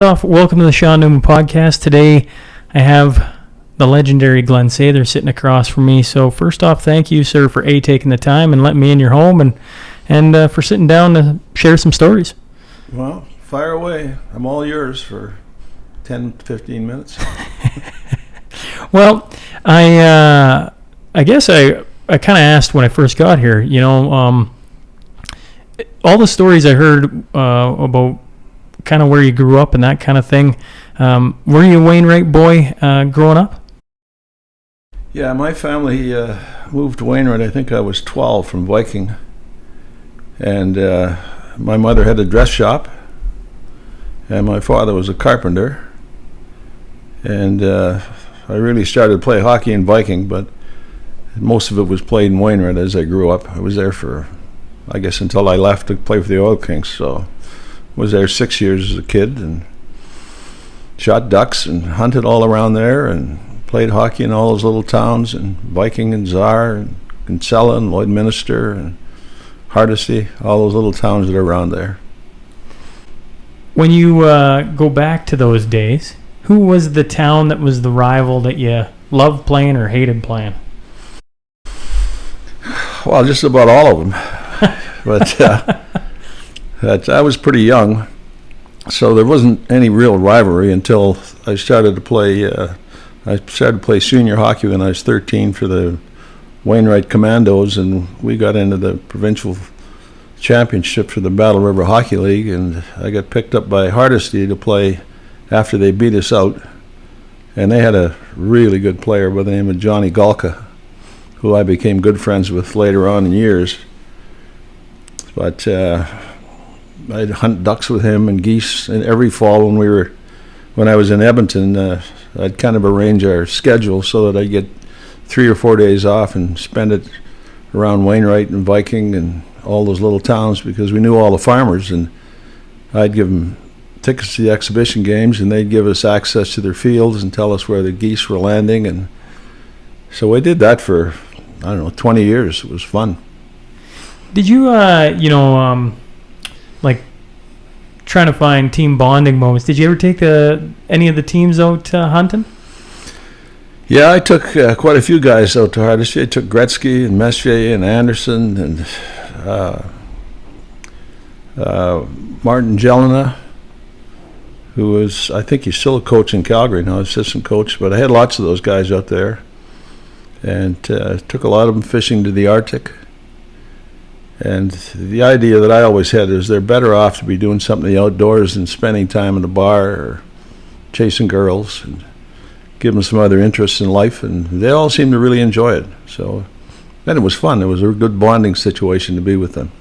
Welcome to the Sean Newman Podcast. Today I have the legendary Glen Sather sitting across from me. So first off, thank you, sir, for taking the time and letting me in your home and for sitting down to share some stories. Well, fire away. I'm all yours for 10, 15 minutes. Well, I guess I kind of asked when I first got here, all the stories I heard about kind of where you grew up and that kind of thing. Were you a Wainwright boy growing up? Yeah, my family moved to Wainwright. I think I was 12 from Viking. And my mother had a dress shop. And my father was a carpenter. And I really started to play hockey in Viking, but most of it was played in Wainwright as I grew up. I was there for, I guess, until I left to play for the Oil Kings. So was there 6 years as a kid and shot ducks and hunted all around there and played hockey in all those little towns, and Viking and Czar and Kinsella and Lloydminster and Hardisty, all those little towns that are around there. When you go back to those days, who was the town that was the rival that you loved playing or hated playing? Well, just about all of them. But I was pretty young, so there wasn't any real rivalry until I started to play. I started to play senior hockey when I was 13 for the Wainwright Commandos, and we got into the provincial championship for the Battle River Hockey League, and I got picked up by Hardisty to play after they beat us out. And they had a really good player by the name of Johnny Galka, who I became good friends with later on in years. But I'd hunt ducks with him and geese, and every fall when I was in Edmonton, I'd kind of arrange our schedule so that I'd get 3 or 4 days off and spend it around Wainwright and Viking and all those little towns, because we knew all the farmers, and I'd give them tickets to the exhibition games, and they'd give us access to their fields and tell us where the geese were landing. And so I did that for, 20 years. It was fun. Did you, like trying to find team bonding moments, did you ever take any of the teams out hunting? Yeah, I took quite a few guys out to Hardisty. I took Gretzky and Messier and Anderson and Martin Jelena, who was, I think he's still a coach in Calgary now, assistant coach. But I had lots of those guys out there, and took a lot of them fishing to the Arctic. And the idea that I always had is they're better off to be doing something outdoors than spending time in a bar or chasing girls, and give them some other interests in life. And they all seemed to really enjoy it. So then it was fun. It was a good bonding situation to be with them.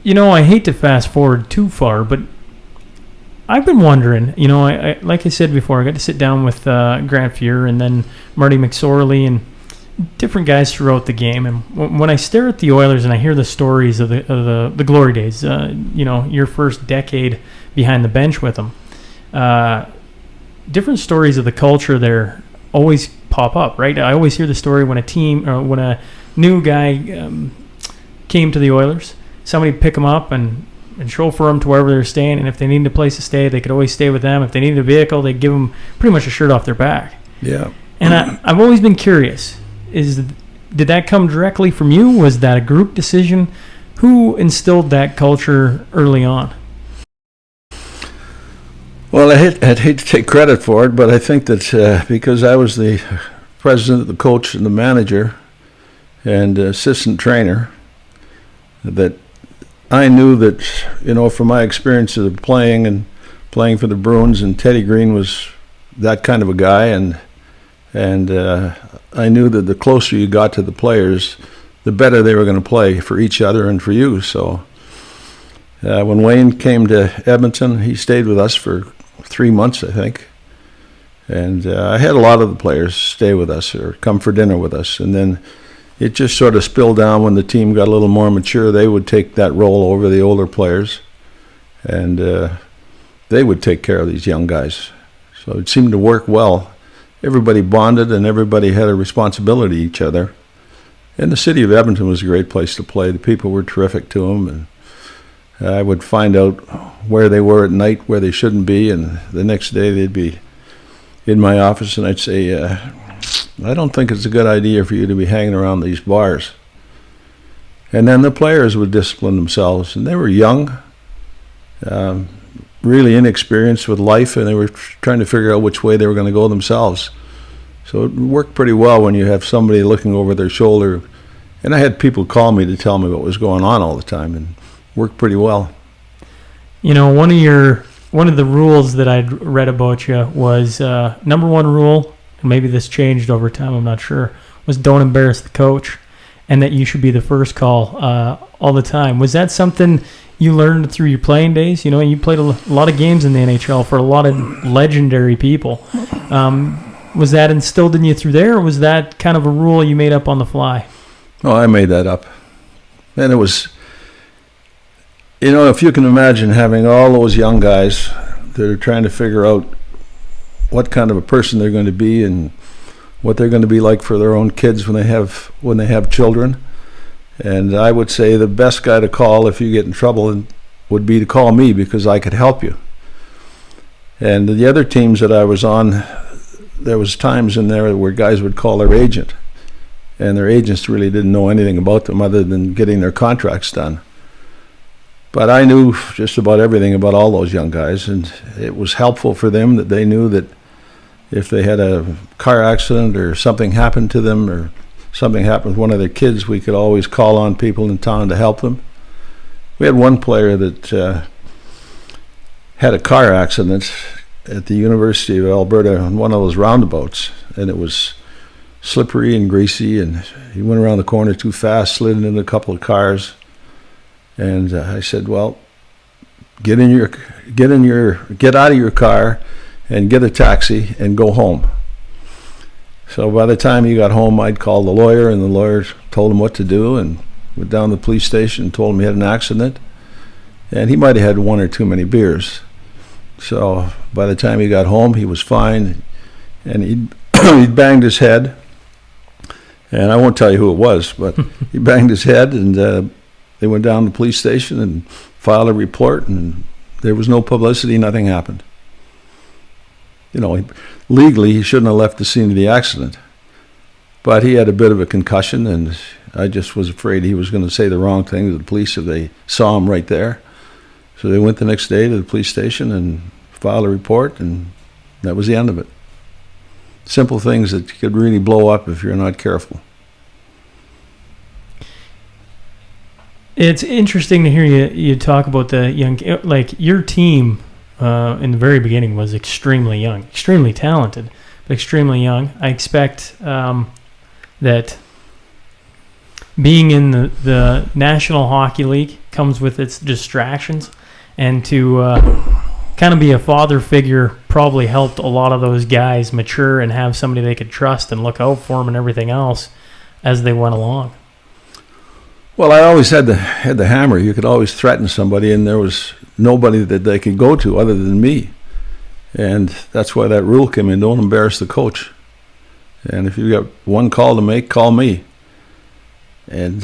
I hate to fast forward too far, but I've been wondering, I like I said before, I got to sit down with Grant Fuhr and then Marty McSorley and different guys throughout the game. And when I stare at the Oilers and I hear the stories of the glory days, your first decade behind the bench with them, different stories of the culture there always pop up, right? I always hear the story when when a new guy came to the Oilers, somebody would pick them up and chauffeur them to wherever they're staying, and if they needed a place to stay, they could always stay with them. If they needed a vehicle, they'd give them pretty much a shirt off their back. Yeah. And I've always been curious, did that come directly from you? Was that a group decision? Who instilled that culture early on? Well, I'd hate to take credit for it, but I think that because I was the president, the coach, and the manager and assistant trainer, that I knew that, from my experience of playing for the Bruins, and Teddy Green was that kind of a guy, and I knew that the closer you got to the players, the better they were going to play for each other and for you. So when Wayne came to Edmonton, he stayed with us for 3 months, I think. And I had a lot of the players stay with us or come for dinner with us. And then it just sort of spilled down when the team got a little more mature. They would take that role over the older players, and they would take care of these young guys. So it seemed to work well. Everybody bonded, and everybody had a responsibility to each other. And the city of Edmonton was a great place to play. The people were terrific to them, and I would find out where they were at night, where they shouldn't be, and the next day they'd be in my office, and I'd say, I don't think it's a good idea for you to be hanging around these bars. And then the players would discipline themselves, and they were young, really inexperienced with life, and they were trying to figure out which way they were going to go themselves. So it worked pretty well when you have somebody looking over their shoulder. And I had people call me to tell me what was going on all the time, and worked pretty well. You know, one of the rules that I'd read about you was number one rule, and maybe this changed over time, I'm not sure, was don't embarrass the coach, and that you should be the first call all the time. Was that something you learned through your playing days? You know, you played a lot of games in the NHL for a lot of legendary people. Was that instilled in you through there, or was that kind of a rule you made up on the fly? Oh, I made that up. And it was, you know, if you can imagine having all those young guys that are trying to figure out what kind of a person they're going to be and what they're going to be like for their own kids when they have children. And I would say the best guy to call if you get in trouble would be to call me, because I could help you. And the other teams that I was on, there was times in there where guys would call their agent, and their agents really didn't know anything about them other than getting their contracts done. But I knew just about everything about all those young guys, and it was helpful for them that they knew that if they had a car accident or something happened to them or something happened with one of their kids, we could always call on people in town to help them. We had one player that had a car accident at the University of Alberta on one of those roundabouts, and it was slippery and greasy, and he went around the corner too fast, slid into a couple of cars. And I said, well, get out of your car and get a taxi and go home. So by the time he got home, I'd call the lawyer, and the lawyer told him what to do, and went down to the police station and told him he had an accident. And he might have had one or too many beers. So by the time he got home, he was fine, and he'd banged his head. And I won't tell you who it was, but he banged his head, and they went down to the police station and filed a report, and there was no publicity, nothing happened. You know, legally he shouldn't have left the scene of the accident, but he had a bit of a concussion, and I just was afraid he was going to say the wrong thing to the police if they saw him right there. So they went the next day to the police station and filed a report, and that was the end of it. Simple things that could really blow up if you're not careful. It's interesting to hear you talk about the young, like your team in the very beginning was extremely young, extremely talented, but extremely young. I expect that being in the National Hockey League comes with its distractions, and to kind of be a father figure probably helped a lot of those guys mature and have somebody they could trust and look out for them and everything else as they went along. Well, I always had the hammer. You could always threaten somebody, and there was nobody that they could go to other than me. And that's why that rule came in: don't embarrass the coach. And if you got one call to make, call me. And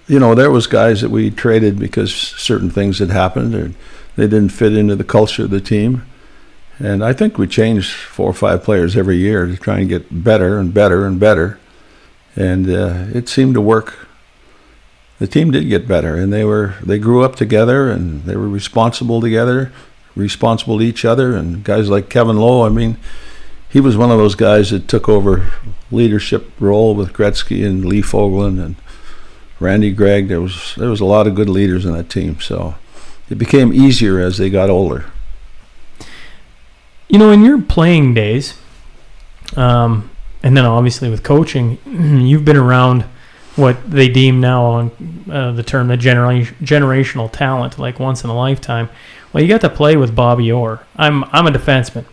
you know, there was guys that we traded because certain things had happened, or they didn't fit into the culture of the team. And I think we changed 4 or 5 players every year to try and get better and better and better. And it seemed to work. The team did get better, and they grew up together, and they were responsible together, responsible to each other. And guys like Kevin Lowe, I mean, he was one of those guys that took over leadership role with Gretzky and Lee Fogelin and Randy Gregg. There was a lot of good leaders in that team, so it became easier as they got older. You know, in your playing days, and then obviously with coaching, you've been around what they deem now on the term the generational talent, like once in a lifetime. Well, you got to play with Bobby Orr. I'm a defenseman,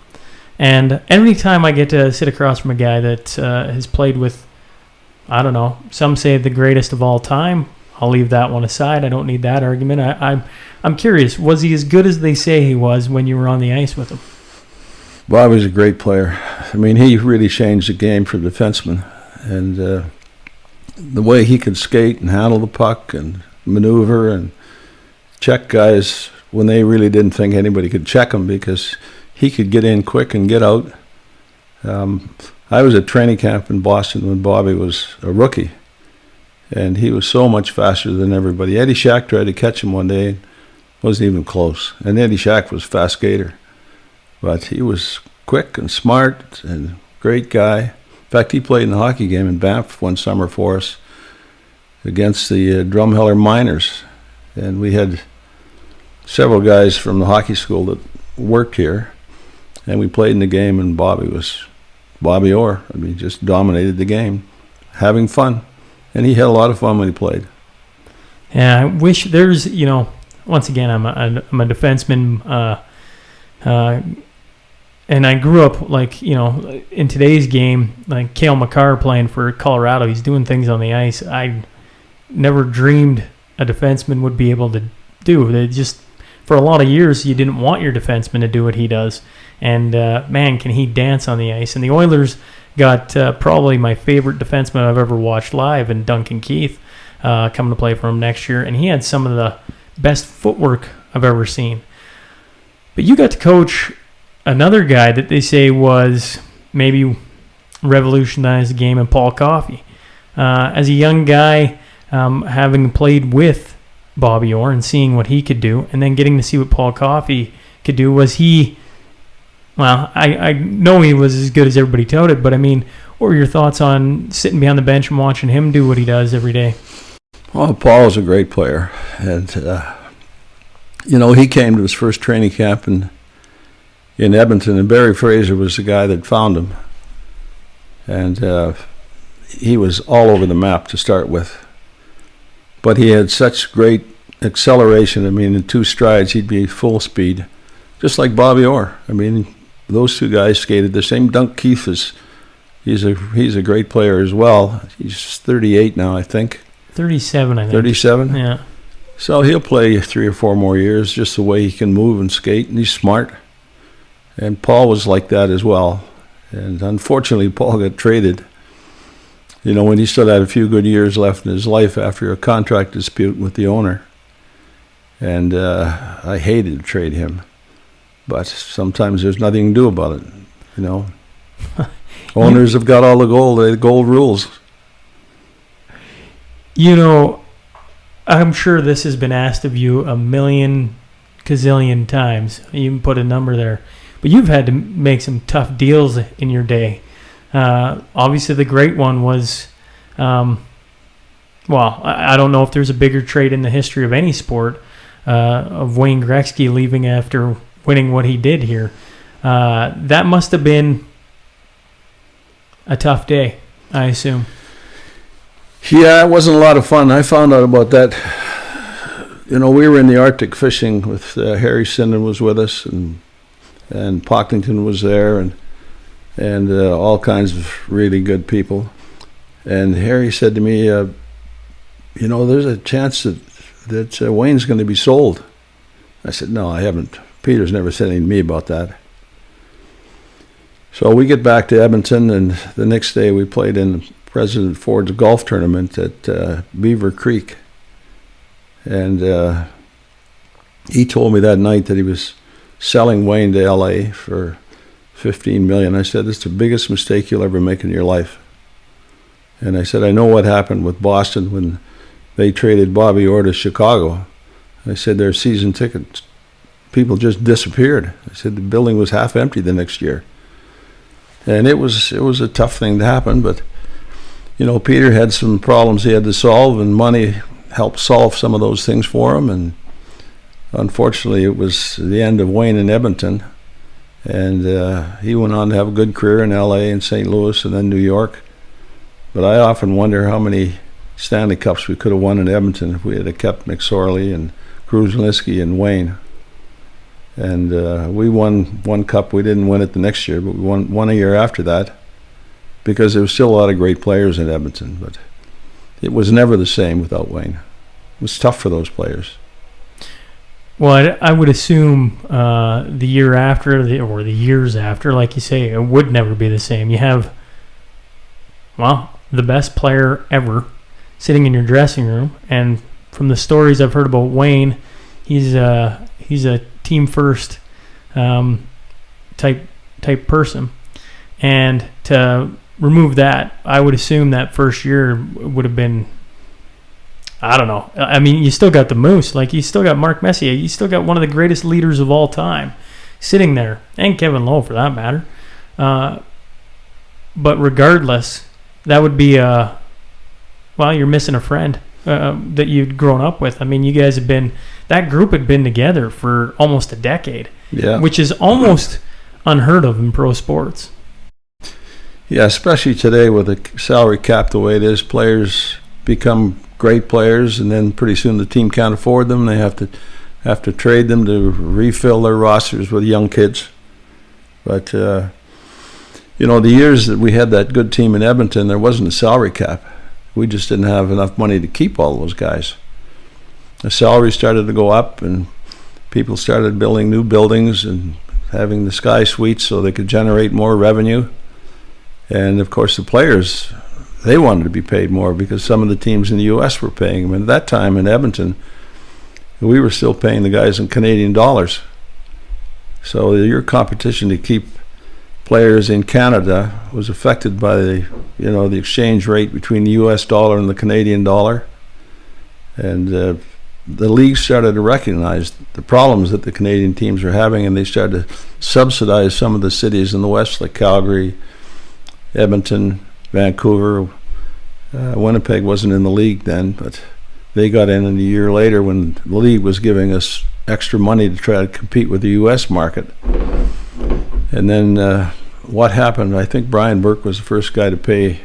and every time I get to sit across from a guy that has played with, I don't know, some say the greatest of all time. I'll leave that one aside. I don't need that argument. I'm curious, was he as good as they say he was when you were on the ice with him? Bob was a great player. I mean, he really changed the game for defensemen. And the way he could skate and handle the puck and maneuver and check guys when they really didn't think anybody could check him because he could get in quick and get out. I was at training camp in Boston when Bobby was a rookie, and he was so much faster than everybody. Eddie Shack tried to catch him one day, wasn't even close. And Eddie Shack was a fast skater, but he was quick and smart and great guy. In fact, he played in the hockey game in Banff one summer for us against the Drumheller Miners, and we had several guys from the hockey school that worked here, and we played in the game, and Bobby Orr. I mean, just dominated the game, having fun. And he had a lot of fun when he played. Yeah, I wish there's, once again, I'm a defenseman, and I grew up, in today's game, like Cale Makar playing for Colorado. He's doing things on the ice I never dreamed a defenseman would be able to do. They just, for a lot of years, you didn't want your defenseman to do what he does. And, man, can he dance on the ice. And the Oilers got probably my favorite defenseman I've ever watched live in Duncan Keith coming to play for him next year. And he had some of the best footwork I've ever seen. But you got to coach another guy that they say was maybe revolutionized the game, in Paul Coffey. As a young guy, having played with Bobby Orr and seeing what he could do, and then getting to see what Paul Coffey could do, was he... Well, I know he was as good as everybody touted, but I mean, what were your thoughts on sitting behind the bench and watching him do what he does every day? Well, Paul is a great player, and he came to his first training camp in Edmonton, and Barry Fraser was the guy that found him, and he was all over the map to start with, but he had such great acceleration. I mean, in 2 strides, he'd be full speed, just like Bobby Orr. I mean, those 2 guys skated the same. Dunk Keith he's a great player as well. He's 38 now, I think. 37, I think. 37? Yeah. So he'll play 3 or 4 more years, just the way he can move and skate, and he's smart. And Paul was like that as well. And unfortunately, Paul got traded, when he still had a few good years left in his life after a contract dispute with the owner. And I hated to trade him. But sometimes there's nothing to do about it, Owners have got all the gold rules. I'm sure this has been asked of you a million gazillion times. You even put a number there. But you've had to make some tough deals in your day. Obviously, the great one was, I don't know if there's a bigger trade in the history of any sport, of Wayne Gretzky leaving after winning what he did here. That must have been a tough day, I assume. Yeah, it wasn't a lot of fun. I found out about that. We were in the Arctic fishing with Harry Sinden was with us, and Pocklington was there, and all kinds of really good people. And Harry said to me, there's a chance that Wayne's going to be sold. I said, no, I haven't. Peter's never said anything to me about that. So we get back to Edmonton, and the next day we played in President Ford's golf tournament at Beaver Creek. And he told me that night that he was selling Wayne to L.A. for $15 million. I said, it's the biggest mistake you'll ever make in your life. And I said, I know what happened with Boston when they traded Bobby Orr to Chicago. I said, their season tickets, people just disappeared. I said, the building was half empty the next year. And it was a tough thing to happen, but, Peter had some problems he had to solve, and money helped solve some of those things for him. And unfortunately, it was the end of Wayne in Edmonton. And he went on to have a good career in L.A. and St. Louis and then New York. But I often wonder how many Stanley Cups we could have won in Edmonton if we had kept McSorley and Kruzlinski and Wayne. And we won 1 cup. We didn't win it the next year, but we won a year after that because there was still a lot of great players in Edmonton. But it was never the same without Wayne. It was tough for those players. Well, I would assume the year after, or the years after, like you say, it would never be the same. You have, the best player ever sitting in your dressing room, and from the stories I've heard about Wayne, he's He's a team first type person, and to remove that, I would assume that first year would have been, I don't know. I mean, you still got the Moose, like you still got Mark Messier, you still got one of the greatest leaders of all time sitting there, and Kevin Lowe for that matter. But regardless, that would be you're missing a friend that you'd grown up with. I mean, you guys that group had been together for almost a decade, which is almost unheard of in pro sports. Yeah, especially today with the salary cap the way it is, players become great players, and then pretty soon the team can't afford them. They have to trade them to refill their rosters with young kids. But the years that we had that good team in Edmonton, there wasn't a salary cap. We just didn't have enough money to keep all those guys. The salary started to go up, and people started building new buildings and having the sky suites so they could generate more revenue. And of course the players, they wanted to be paid more because some of the teams in the U.S. were paying them. And at that time in Edmonton, we were still paying the guys in Canadian dollars. So your competition to keep players in Canada was affected by the exchange rate between the U.S. dollar and the Canadian dollar. And the league started to recognize the problems that the Canadian teams were having, and they started to subsidize some of the cities in the West, like Calgary, Edmonton, Vancouver. Winnipeg wasn't in the league then, but they got in a year later when the league was giving us extra money to try to compete with the U.S. market. And then what happened, I think Brian Burke was the first guy to pay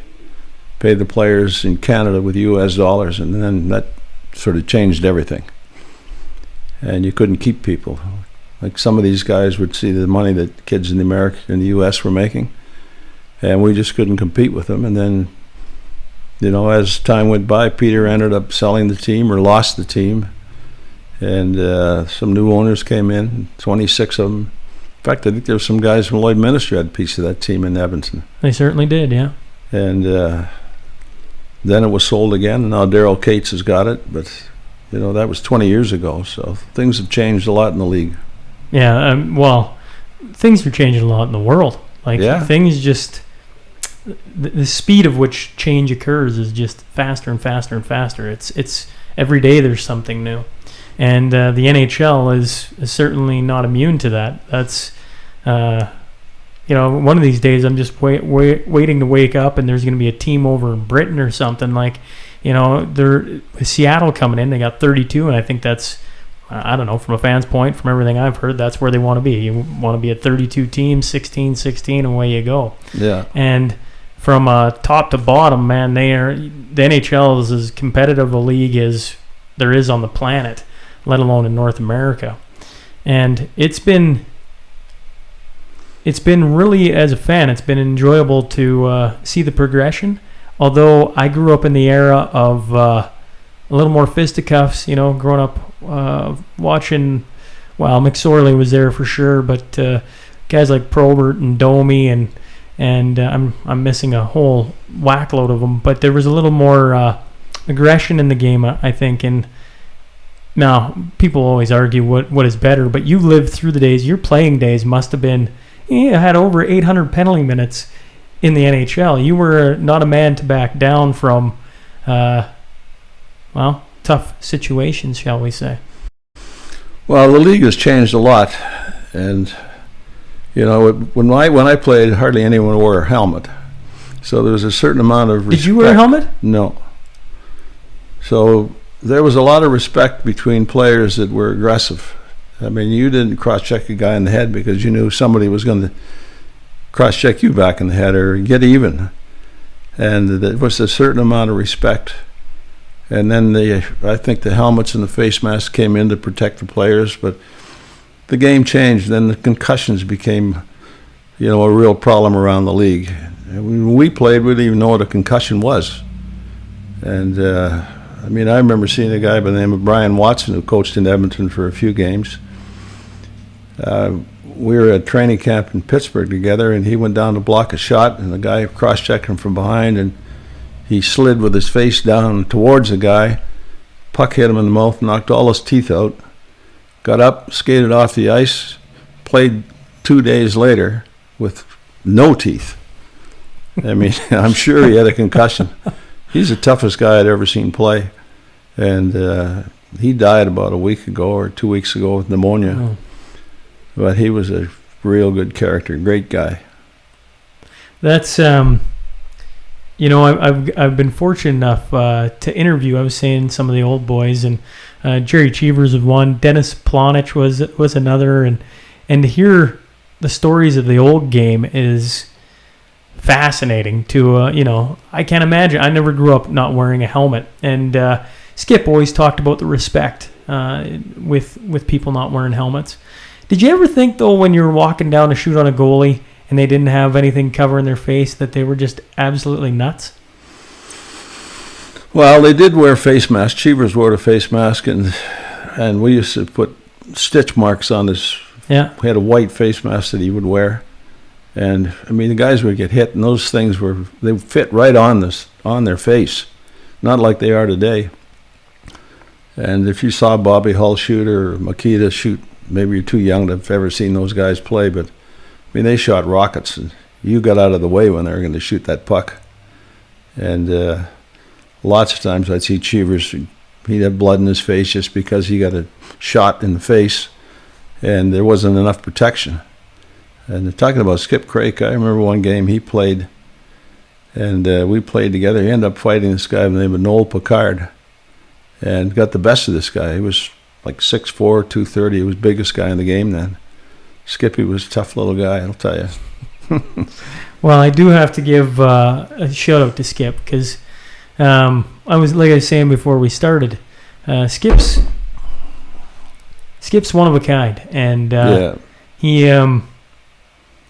the players in Canada with U.S. dollars, and then that sort of changed everything. And you couldn't keep people. Like some of these guys would see the money that kids in the U.S. were making, and we just couldn't compete with them. And then, as time went by, Peter ended up selling the team or lost the team, and some new owners came in, 26 of them. In fact, I think there were some guys from Lloyd Ministry had a piece of that team in Edmonton. They certainly did, yeah. And then it was sold again, and now Daryl Cates has got it. But, that was 20 years ago, so things have changed a lot in the league. Yeah, things are changing a lot in the world. Things just... The speed of which change occurs is just faster and faster and faster. It's every day there's something new. And the NHL is certainly not immune to that. That's... one of these days I'm just waiting to wake up and there's going to be a team over in Britain or something. They're Seattle coming in. They got 32, and I think that's, I don't know, from a fan's point, from everything I've heard, that's where they want to be. You want to be a 32 team, 16, and away you go. Yeah. And from top to bottom, man, the NHL is as competitive a league as there is on the planet, let alone in North America. And it's been really, as a fan, it's been enjoyable to see the progression. Although I grew up in the era of a little more fisticuffs, growing up watching, McSorley was there for sure, but guys like Probert and Domi and I'm missing a whole whackload of them. But there was a little more aggression in the game, I think. And now people always argue what is better, but you lived through the days. Your playing days must have been. You had over 800 penalty minutes in the NHL. You were not a man to back down from, tough situations, shall we say. Well, the league has changed a lot. And, when I played, hardly anyone wore a helmet. So there was a certain amount of respect. Did you wear a helmet? No. So there was a lot of respect between players that were aggressive. I mean, you didn't cross-check a guy in the head because you knew somebody was going to cross-check you back in the head or get even. And there was a certain amount of respect. And then I think the helmets and the face masks came in to protect the players, but the game changed. Then the concussions became, a real problem around the league. And when we played, we didn't even know what a concussion was. And, I remember seeing a guy by the name of Brian Watson who coached in Edmonton for a few games. We were at training camp in Pittsburgh together, and he went down to block a shot, and the guy cross-checked him from behind, and he slid with his face down towards the guy. Puck hit him in the mouth, knocked all his teeth out. got up, skated off the ice, played 2 days later with no teeth. I mean, I'm sure he had a concussion. He's the toughest guy I'd ever seen play. And he died about a week ago or 2 weeks ago with pneumonia. Oh. But he was a real good character, great guy. That's I've been fortunate enough to interview. I was saying some of the old boys, and Jerry Cheevers was one. Dennis Plonich was another, and to hear the stories of the old game is fascinating. I can't imagine. I never grew up not wearing a helmet, and Skip always talked about the respect with people not wearing helmets. Did you ever think, though, when you were walking down to shoot on a goalie and they didn't have anything covering their face, that they were just absolutely nuts? Well, they did wear face masks. Cheevers wore a face mask, and we used to put stitch marks on his. Yeah. He had a white face mask that he would wear. And, I mean, the guys would get hit, and those things they fit right on their face, not like they are today. And if you saw Bobby Hull shoot or Makita shoot, maybe you're too young to have ever seen those guys play, but, I mean, they shot rockets, and you got out of the way when they were going to shoot that puck. And lots of times I'd see Cheevers, he'd have blood in his face just because he got a shot in the face, and there wasn't enough protection. And talking about Skip Craik, I remember one game he played, and we played together. He ended up fighting this guy by the name of Noel Picard, and got the best of this guy. He was like 6'4", 230. He was the biggest guy in the game then. Skippy was a tough little guy, I'll tell you. Well, I do have to give a shout out to Skip, because I was saying before we started, Skip's one of a kind, and he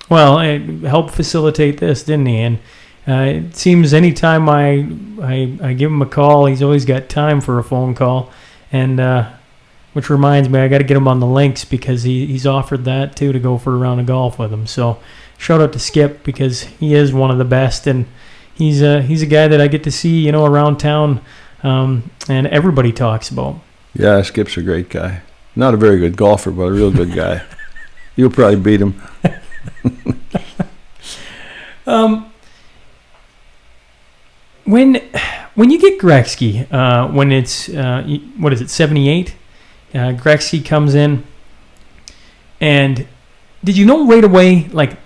helped facilitate this, didn't he? And it seems anytime I give him a call, he's always got time for a phone call, and which reminds me, I got to get him on the links, because he's offered that too, to go for a round of golf with him. So shout out to Skip, because he is one of the best, and he's a guy that I get to see around town, and everybody talks about. Yeah, Skip's a great guy. Not a very good golfer, but a real good guy. You'll probably beat him. When you get Gretzky, when it's 78, Gretzky comes in, and did you know right away, like,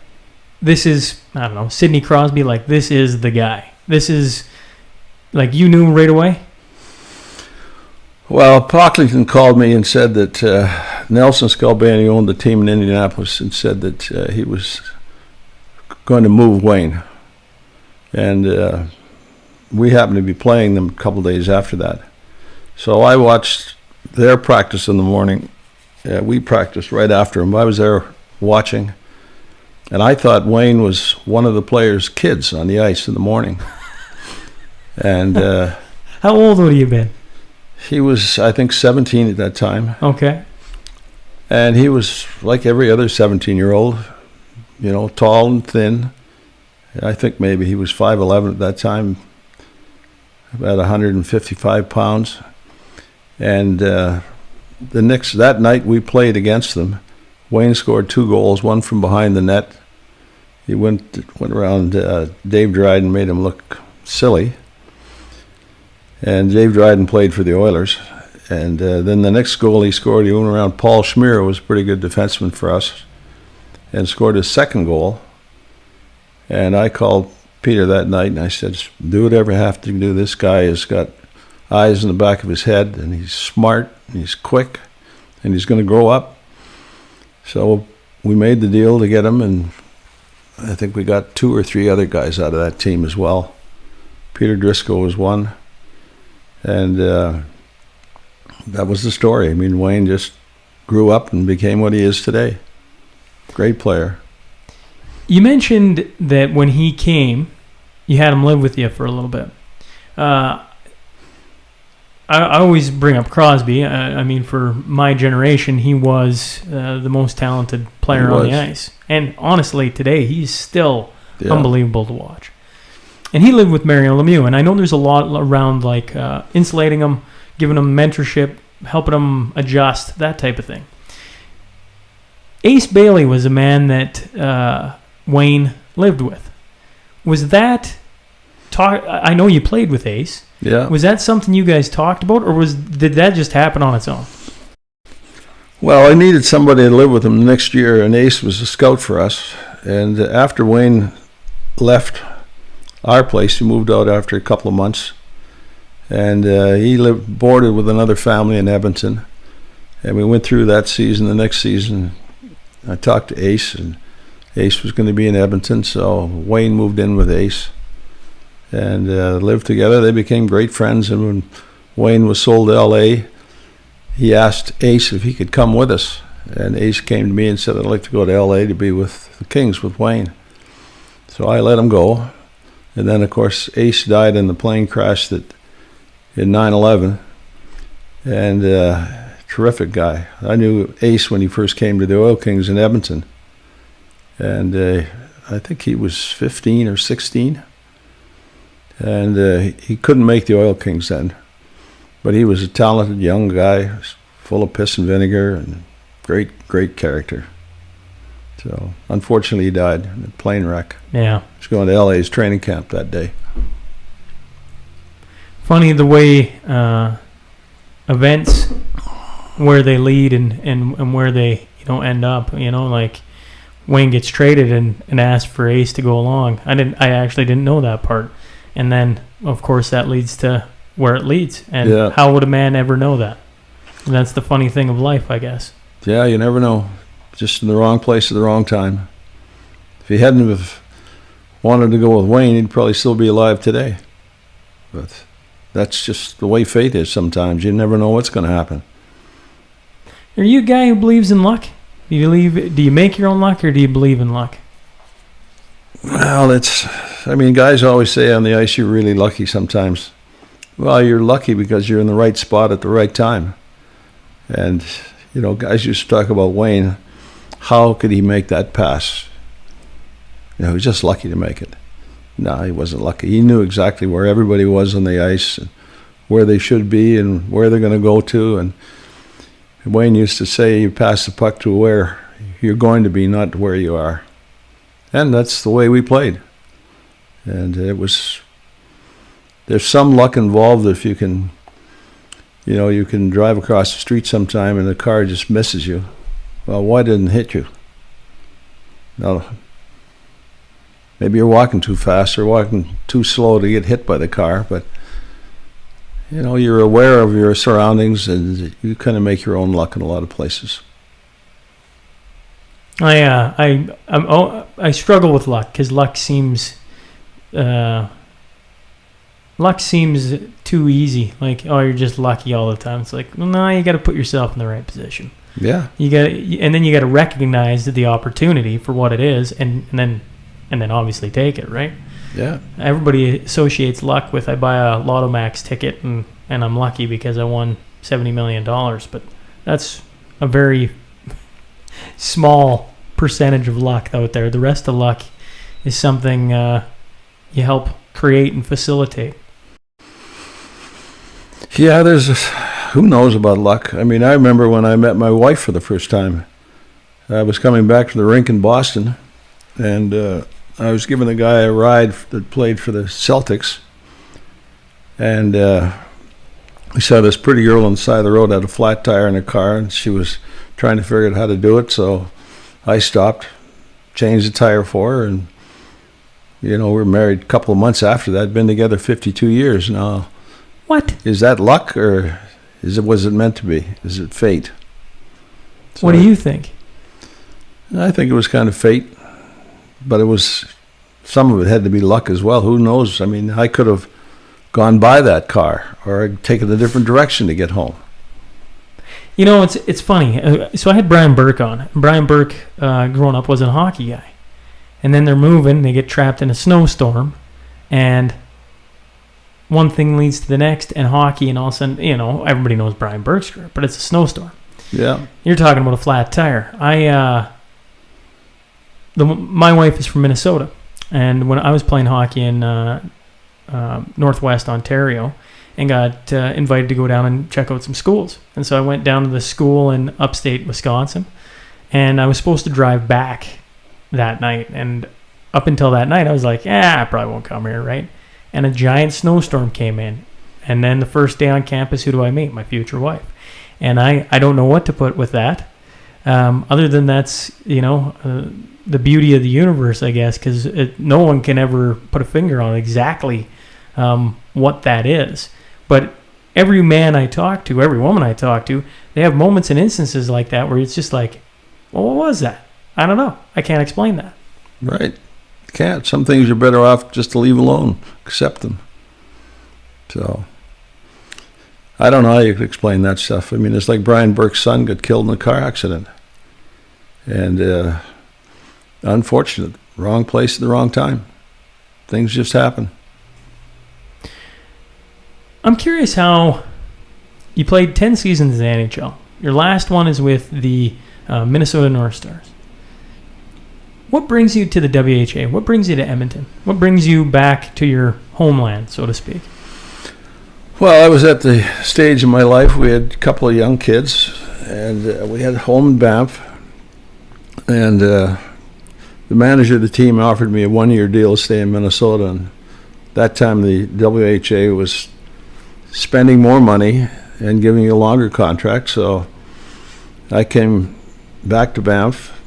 this is, I don't know, Sidney Crosby, like, this is the guy? This is, like, you knew right away? Well, Pocklington called me and said that Nelson Skalbani owned the team in Indianapolis, and said that he was going to move Wayne. And we happened to be playing them a couple days after that. So I watched their practice in the morning. We practiced right after them. I was there watching. And I thought Wayne was one of the players' kids on the ice in the morning. And how old would he have been? He was, I think, 17 at that time. Okay. And he was like every other 17-year-old, tall and thin. I think maybe he was 5'11" at that time, about 155 pounds. And that night we played against them. Wayne scored 2 goals, one from behind the net. He went around Dave Dryden, made him look silly. And Dave Dryden played for the Oilers. And then the next goal he scored, he went around Paul Schmier, who was a pretty good defenseman for us, and scored his second goal. And I called Peter that night, and I said, do whatever you have to do. This guy has got eyes in the back of his head, and he's smart, and he's quick, and he's going to grow up. So we made the deal to get him, and I think we got 2 or 3 other guys out of that team as well. Peter Driscoll was one. And that was the story. I mean, Wayne just grew up and became what he is today. Great player. You mentioned that when he came, you had him live with you for a little bit. I always bring up Crosby. I mean, for my generation, he was the most talented player on the ice. And honestly, today, he's still unbelievable to watch. And he lived with Mario Lemieux, and I know there's a lot around, like, insulating him, giving him mentorship, helping him adjust, that type of thing. Ace Bailey was a man that Wayne lived with. Was that talk? I know you played with Ace. Yeah. Was that something you guys talked about, or did that just happen on its own? Well, I needed somebody to live with him the next year, and Ace was a scout for us. And after Wayne left our place, he moved out after a couple of months, and he boarded with another family in Edmonton. And we went through that season. The next season, I talked to Ace, and Ace was going to be in Edmonton, so Wayne moved in with Ace and lived together. They became great friends, and when Wayne was sold to L.A., he asked Ace if he could come with us. And Ace came to me and said, I'd like to go to L.A. to be with the Kings with Wayne. So I let him go. And then, of course, Ace died in the plane crash in 9/11. And terrific guy. I knew Ace when he first came to the Oil Kings in Edmonton. And I think he was 15 or 16. And he couldn't make the Oil Kings then. But he was a talented young guy, full of piss and vinegar, and great character. So, unfortunately, he died in a plane wreck. Yeah. He was going to LA's training camp that day. Funny the way events, where they lead and where they end up. Like Wayne gets traded and asked for Ace to go along. I actually didn't know that part. And then, of course, that leads to where it leads. And how would a man ever know that? And that's the funny thing of life, I guess. Yeah, you never know. Just in the wrong place at the wrong time. If he hadn't have wanted to go with Wayne, he'd probably still be alive today. But that's just the way fate is sometimes. You never know what's going to happen. Are you a guy who believes in luck? Do you make your own luck, or do you believe in luck? Well, guys always say on the ice you're really lucky sometimes. Well, you're lucky because you're in the right spot at the right time. And, guys used to talk about Wayne. How could he make that pass? He was just lucky to make it. No, he wasn't lucky. He knew exactly where everybody was on the ice and where they should be and where they're going to go to. And Wayne used to say, you pass the puck to where you're going to be, not where you are. And that's the way we played. And there's some luck involved if you can, you can drive across the street sometime and the car just misses you. Well, why didn't it hit you? No, maybe you're walking too fast or walking too slow to get hit by the car, but you're aware of your surroundings and you kind of make your own luck in a lot of places. I struggle with luck because luck seems too easy. Like, you're just lucky all the time. It's like, well, no, you got to put yourself in the right position. Yeah. And then you got to recognize the opportunity for what it is, and then obviously take it, right? Yeah. Everybody associates luck with I buy a Lotto Max ticket and I'm lucky because I won $70 million, but that's a very small percentage of luck out there. The rest of luck is something you help create and facilitate. Yeah, who knows about luck? I remember when I met my wife for the first time. I was coming back from the rink in Boston, and I was giving a guy a ride that played for the Celtics, and we saw this pretty girl on the side of the road had a flat tire in her car, and she was trying to figure out how to do it, so I stopped, changed the tire for her, and we were married a couple of months after that, been together 52 years now. What? Is that luck, or was it meant to be? Is it fate? So what do you think? I think it was kind of fate, but some of it had to be luck as well. Who knows? I could have gone by that car or taken a different direction to get home. It's funny. So I had Brian Burke on. Brian Burke, growing up, was a hockey guy. And then they're moving, they get trapped in a snowstorm, and one thing leads to the next, and hockey, and all of a sudden, everybody knows Brian Burke's group, but it's a snowstorm. Yeah. You're talking about a flat tire. My wife is from Minnesota, and when I was playing hockey in Northwest Ontario, and got invited to go down and check out some schools, and so I went down to the school in upstate Wisconsin, and I was supposed to drive back that night. And up until that night, I was like, I probably won't come here, right? And a giant snowstorm came in. And then the first day on campus, who do I meet? My future wife. And I don't know what to put with that, other than that's, the beauty of the universe, I guess, because no one can ever put a finger on exactly what that is. But every man I talk to, every woman I talk to, they have moments and instances like that where it's just like, well, what was that? I don't know. I can't explain that. Right. You can't. Some things you're better off just to leave alone. Accept them. So, I don't know how you could explain that stuff. I mean, it's like Brian Burke's son got killed in a car accident. And unfortunate. Wrong place at the wrong time. Things just happen. I'm curious how you played 10 seasons in the NHL. Your last one is with the Minnesota North Stars. What brings you to the WHA? What brings you to Edmonton? What brings you back to your homeland, so to speak? Well, I was at the stage in my life, we had a couple of young kids, and we had home in Banff, and the manager of the team offered me a one-year deal to stay in Minnesota, and that time the WHA was spending more money and giving you a longer contract, so I came back to Banff,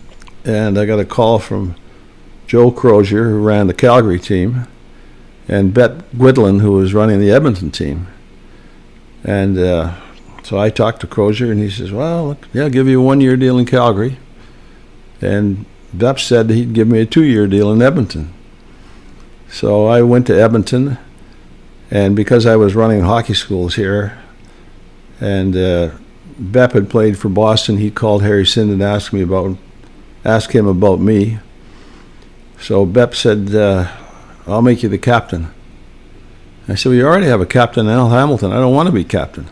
and I got a call from Joe Crozier, who ran the Calgary team, and Bet Gwidlin, who was running the Edmonton team. And so I talked to Crozier, and he says, well, look, yeah, I'll give you a one-year deal in Calgary. And Bep said he'd give me a 2-year deal in Edmonton. So I went to Edmonton, and because I was running hockey schools here, and Bep had played for Boston, he called Harry Sinden and asked him about me. So Bep said, I'll make you the captain. I said, well, you already have a captain, Al Hamilton. I don't want to be captain.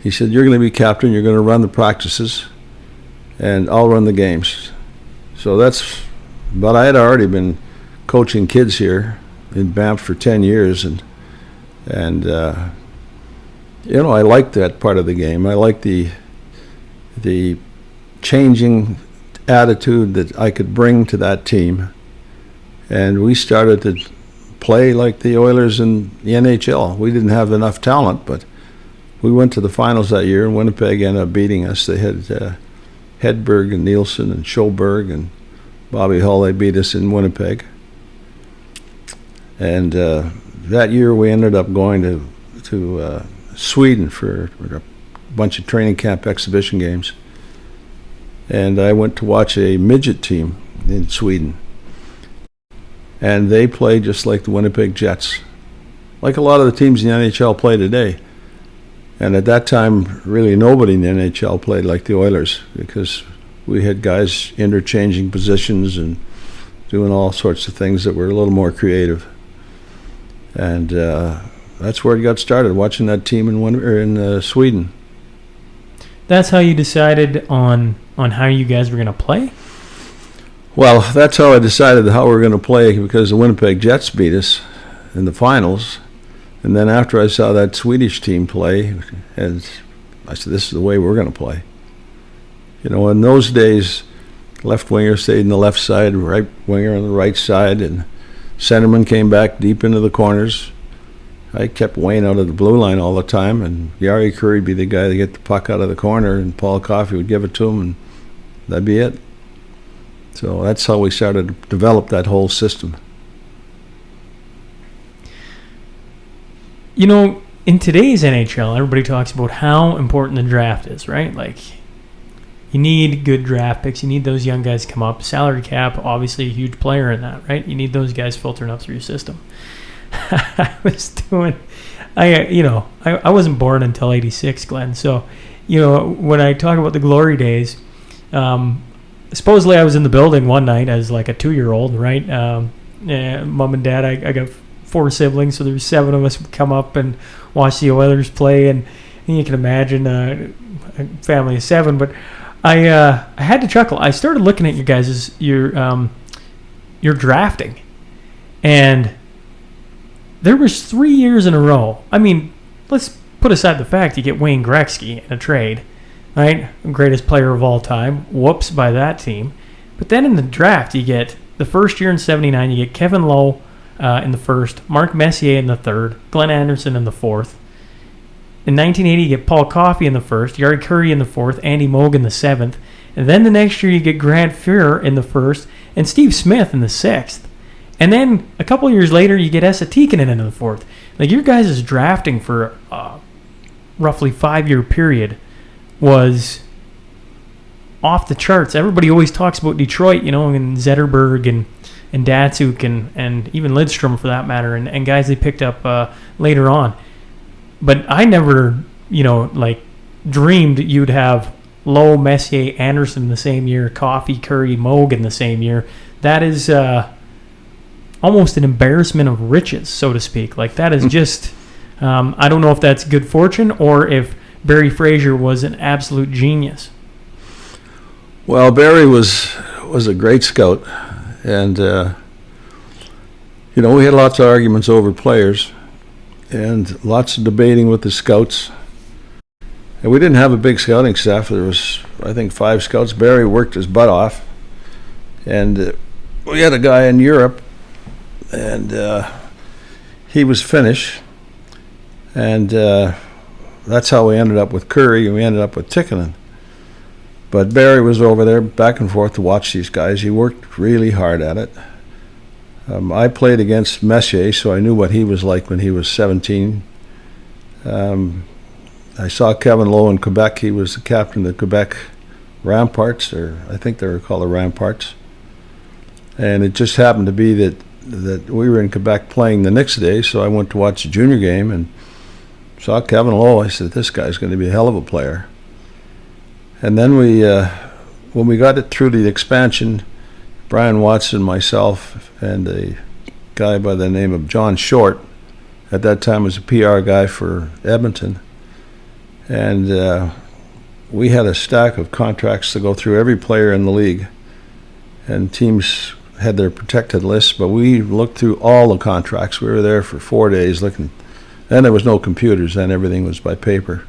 He said, you're going to be captain. You're going to run the practices, and I'll run the games. So but I had already been coaching kids here in Banff for 10 years, and I liked that part of the game. I liked the changing attitude that I could bring to that team, and we started to play like the Oilers in the NHL. We didn't have enough talent, but we went to the finals that year, and Winnipeg ended up beating us. They had Hedberg and Nielsen and Schoberg and Bobby Hull. They beat us in Winnipeg. And that year we ended up going to Sweden for a bunch of training camp exhibition games. And I went to watch a midget team in Sweden. And they play just like the Winnipeg Jets, like a lot of the teams in the NHL play today. And at that time, really nobody in the NHL played like the Oilers, because we had guys interchanging positions and doing all sorts of things that were a little more creative. And that's where it got started, watching that team in Sweden. That's how you decided on how you guys were going to play? Well, that's how I decided how we were going to play, because the Winnipeg Jets beat us in the finals. And then after I saw that Swedish team play, and I said, this is the way we're going to play. In those days, left winger stayed in the left side, right winger on the right side, and centerman came back deep into the corners. I kept Wayne out of the blue line all the time, and Jari Kurri would be the guy to get the puck out of the corner, and Paul Coffey would give it to him, and that'd be it. So that's how we started to develop that whole system. In today's NHL, everybody talks about how important the draft is, right? Like, you need good draft picks. You need those young guys to come up. Salary cap, obviously a huge player in that, right? You need those guys filtering up through your system. I wasn't born until 86, Glenn. So, when I talk about the glory days, supposedly I was in the building one night as like a 2-year-old, right? Mom and Dad, I got 4 siblings, so there's 7 of us would come up and watch the Oilers play, and you can imagine a family of 7. But I had to chuckle. I started looking at you guys' your drafting, and there was 3 years in a row. I mean, let's put aside the fact you get Wayne Gretzky in a trade. right? Greatest player of all time. Whoops by that team. But then in the draft, you get the first year in 79, you get Kevin Lowe in the first, Mark Messier in the third, Glenn Anderson in the fourth. In 1980, you get Paul Coffey in the first, Yari Curry in the fourth, Andy Moog in the seventh. And then the next year, you get Grant Fuhr in the first and Steve Smith in the sixth. And then a couple years later, you get Esa Tikkanen in the fourth. Like, your guys' drafting for roughly 5-year period was off the charts. Everybody always talks about Detroit, and Zetterberg and Datsuk and even Lidstrom for that matter, and guys they picked up later on. But I never, dreamed you'd have Lowe, Messier, Anderson in the same year, Coffey, Curry, Moog in the same year. That is almost an embarrassment of riches, so to speak. Like, that is just, I don't know if that's good fortune or if Barry Frazier was an absolute genius. Well, Barry was a great scout, and we had lots of arguments over players, and lots of debating with the scouts. And we didn't have a big scouting staff. There was, I think, 5 scouts. Barry worked his butt off, and we had a guy in Europe, and he was Finnish, and that's how we ended up with Curry, and we ended up with Tikkanen. But Barry was over there back and forth to watch these guys. He worked really hard at it. I played against Messier, so I knew what he was like when he was 17. I saw Kevin Lowe in Quebec. He was the captain of the Quebec Ramparts, or I think they were called the Ramparts. And it just happened to be that we were in Quebec playing the next day, so I went to watch the junior game and saw Kevin Lowe. I said, this guy's going to be a hell of a player. And then when we got it through the expansion, Brian Watson, myself, and a guy by the name of John Short, at that time was a PR guy for Edmonton, and we had a stack of contracts to go through every player in the league, and teams had their protected lists, but we looked through all the contracts. We were there for 4 days looking, and there was no computers then, everything was by paper.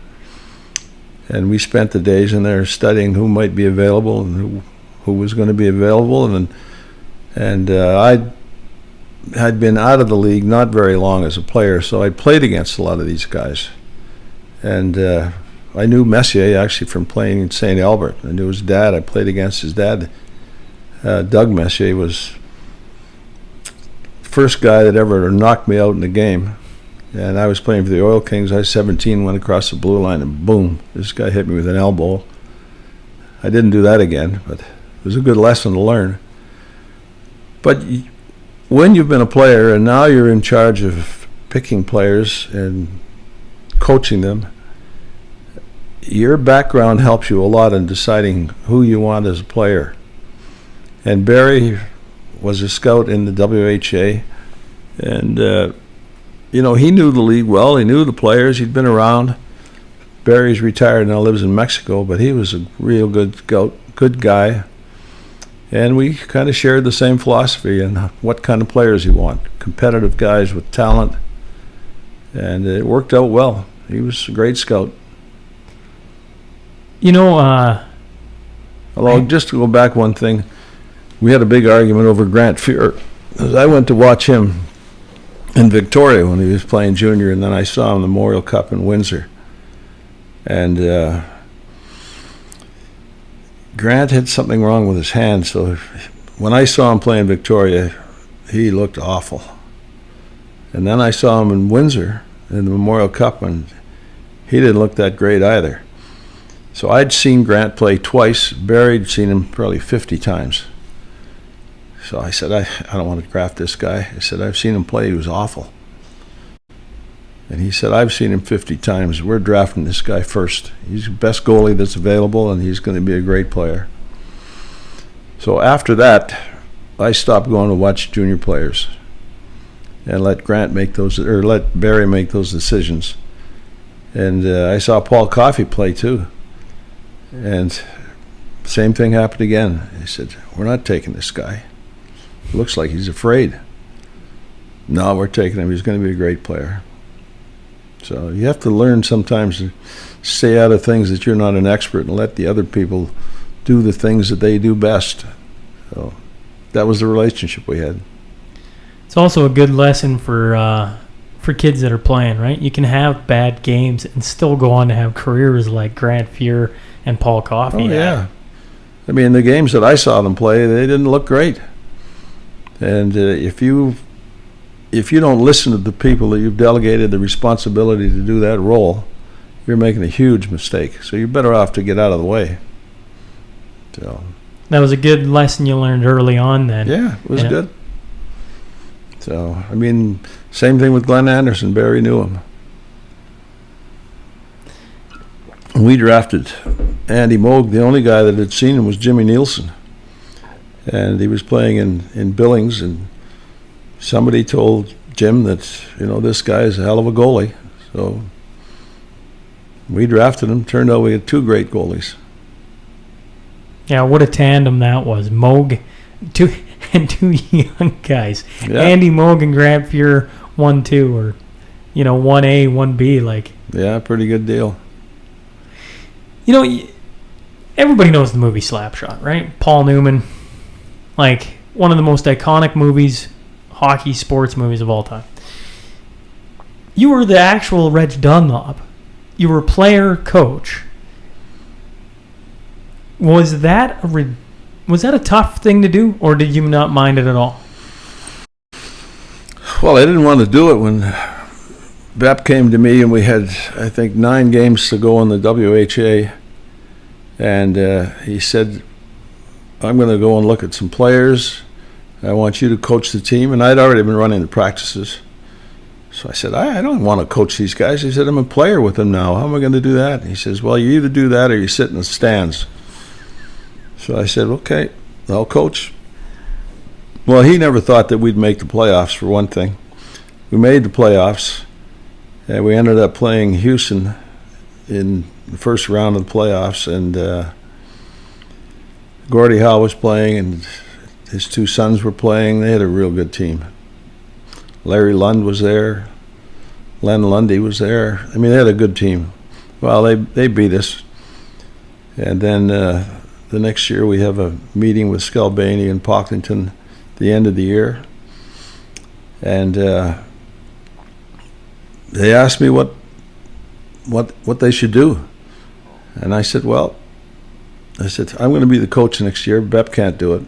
And we spent the days in there studying who might be available and who was going to be available. And I had been out of the league not very long as a player, so I played against a lot of these guys. And I knew Messier actually from playing in St. Albert. I knew his dad. I played against his dad. Doug Messier was the first guy that ever knocked me out in the game. And I was playing for the Oil Kings. I was 17, went across the blue line, and boom, this guy hit me with an elbow. I didn't do that again, but it was a good lesson to learn. But when you've been a player and now you're in charge of picking players and coaching them, your background helps you a lot in deciding who you want as a player. And Barry was a scout in the WHA, and he knew the league well. He knew the players. He'd been around. Barry's retired now, lives in Mexico, but he was a real good scout, good guy. And we kind of shared the same philosophy and what kind of players you want. Competitive guys with talent. And it worked out well. He was a great scout. Although, just to go back one thing, we had a big argument over Grant Fuhr. I went to watch him in Victoria when he was playing junior, and then I saw him in the Memorial Cup in Windsor. And Grant had something wrong with his hand, so when I saw him playing Victoria, he looked awful. And then I saw him in Windsor in the Memorial Cup, and he didn't look that great either. So I'd seen Grant play twice. Barry'd seen him probably 50 times. So I said, I don't want to draft this guy. I said, I've seen him play. He was awful. And he said, I've seen him 50 times. We're drafting this guy first. He's the best goalie that's available, and he's going to be a great player. So after that, I stopped going to watch junior players and let Barry make those decisions. And I saw Paul Coffey play too. And same thing happened again. He said, we're not taking this guy. Looks like he's afraid. No, we're taking him. He's going to be a great player. So you have to learn sometimes to stay out of things that you're not an expert and let the other people do the things that they do best. So that was the relationship we had. It's also a good lesson for kids that are playing, right? You can have bad games and still go on to have careers like Grant Fuhr and Paul Coffey. Oh, yeah. I mean, the games that I saw them play, they didn't look great. And if you don't listen to the people that you've delegated the responsibility to do that role, you're making a huge mistake. So you're better off to get out of the way. So that was a good lesson you learned early on then. Yeah, it was good. So, I mean, same thing with Glen Anderson. Barry knew him. We drafted Andy Moog. The only guy that had seen him was Jimmy Nielsen. And he was playing in Billings, and somebody told Jim that, this guy is a hell of a goalie. So we drafted him. Turned out we had two great goalies. Yeah, what a tandem that was. Moog, two young guys. Yeah. Andy Moog and Grant Fuhr 1-2, or 1A, 1B, like. Yeah, pretty good deal. Everybody knows the movie Slapshot, right? Paul Newman, like one of the most iconic movies, hockey sports movies of all time. You were the actual Reg Dunlop. You were player coach. Was that a tough thing to do, or did you not mind it at all? Well, I didn't want to do it when Bep came to me, and we had, I think, 9 games to go in the WHA, and he said, I'm going to go and look at some players. I want you to coach the team, and I'd already been running the practices. So I said, I don't want to coach these guys. He said, I'm a player with them now. How am I going to do that? And he says, well, you either do that or you sit in the stands. So I said, okay, I'll coach. Well, he never thought that we'd make the playoffs, for one thing. We made the playoffs, and we ended up playing Houston in the first round of the playoffs, and Gordie Howe was playing, and his 2 sons were playing. They had a real good team. Larry Lund was there. Len Lundy was there. I mean, they had a good team. Well, they beat us. And then the next year we have a meeting with Skelbaney and Pocklington at the end of the year. And they asked me what they should do. And I said, I'm going to be the coach next year. Bep can't do it.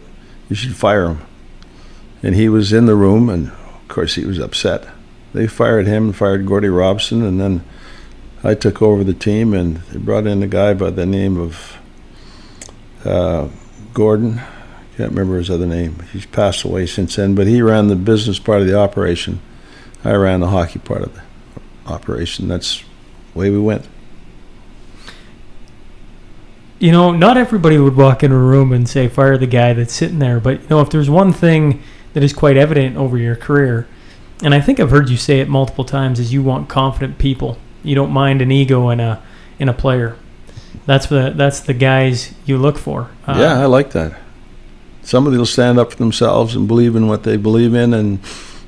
You should fire him. And he was in the room, and of course he was upset. They fired him and fired Gordie Robson, and then I took over the team, and they brought in a guy by the name of Gordon. I can't remember his other name. He's passed away since then, but he ran the business part of the operation. I ran the hockey part of the operation. That's the way we went. Not everybody would walk in a room and say, fire the guy that's sitting there. But, if there's one thing that is quite evident over your career, and I think I've heard you say it multiple times, is you want confident people. You don't mind an ego in a player. That's the guys you look for. Yeah, I like that. Somebody will stand up for themselves and believe in what they believe in and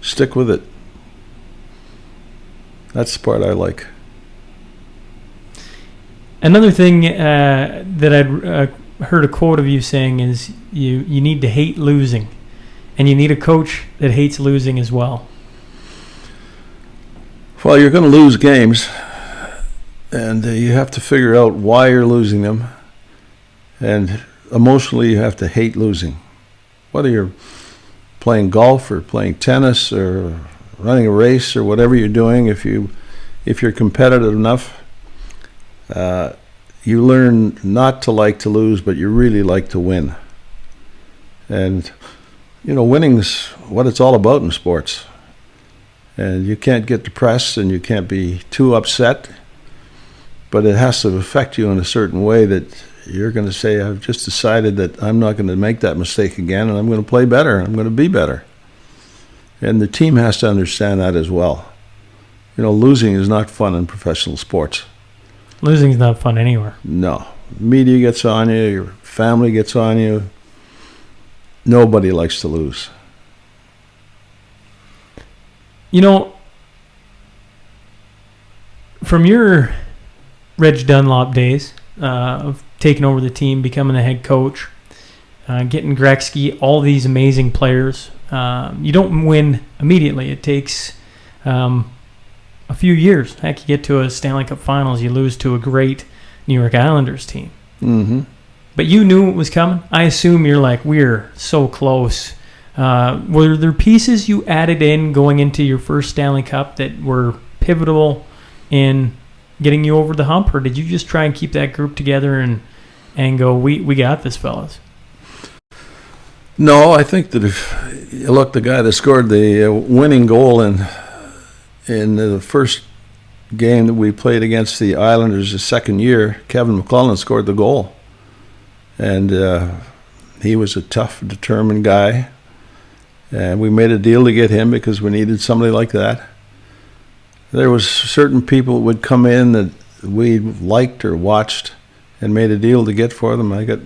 stick with it. That's the part I like. Another thing that I'd heard a quote of you saying is you need to hate losing, and you need a coach that hates losing as well. Well, you're going to lose games, and you have to figure out why you're losing them, and emotionally you have to hate losing. Whether you're playing golf or playing tennis or running a race or whatever you're doing, if you're competitive enough, you learn not to like to lose, but you really like to win. And, winning's what it's all about in sports. And you can't get depressed and you can't be too upset, but it has to affect you in a certain way that you're going to say, I've just decided that I'm not going to make that mistake again, and I'm going to play better, I'm going to be better. And the team has to understand that as well. Losing is not fun in professional sports. Losing is not fun anywhere. No. Media gets on you, your family gets on you. Nobody likes to lose. From your Reg Dunlop days of taking over the team, becoming the head coach, getting Gretzky, all these amazing players, you don't win immediately. It takes a few years. Heck, you get to a Stanley Cup Finals, you lose to a great New York Islanders team. Mm-hmm. But you knew it was coming. I assume you're like, we're so close. Were there pieces you added in going into your first Stanley Cup that were pivotal in getting you over the hump, or did you just try and keep that group together and go, we got this, fellas? No, I think that if you look, the guy that scored the winning goal in the first game that we played against the Islanders the second year, Kevin McClellan scored the goal. And he was a tough, determined guy. And we made a deal to get him because we needed somebody like that. There was certain people that would come in that we liked or watched and made a deal to get for them. I got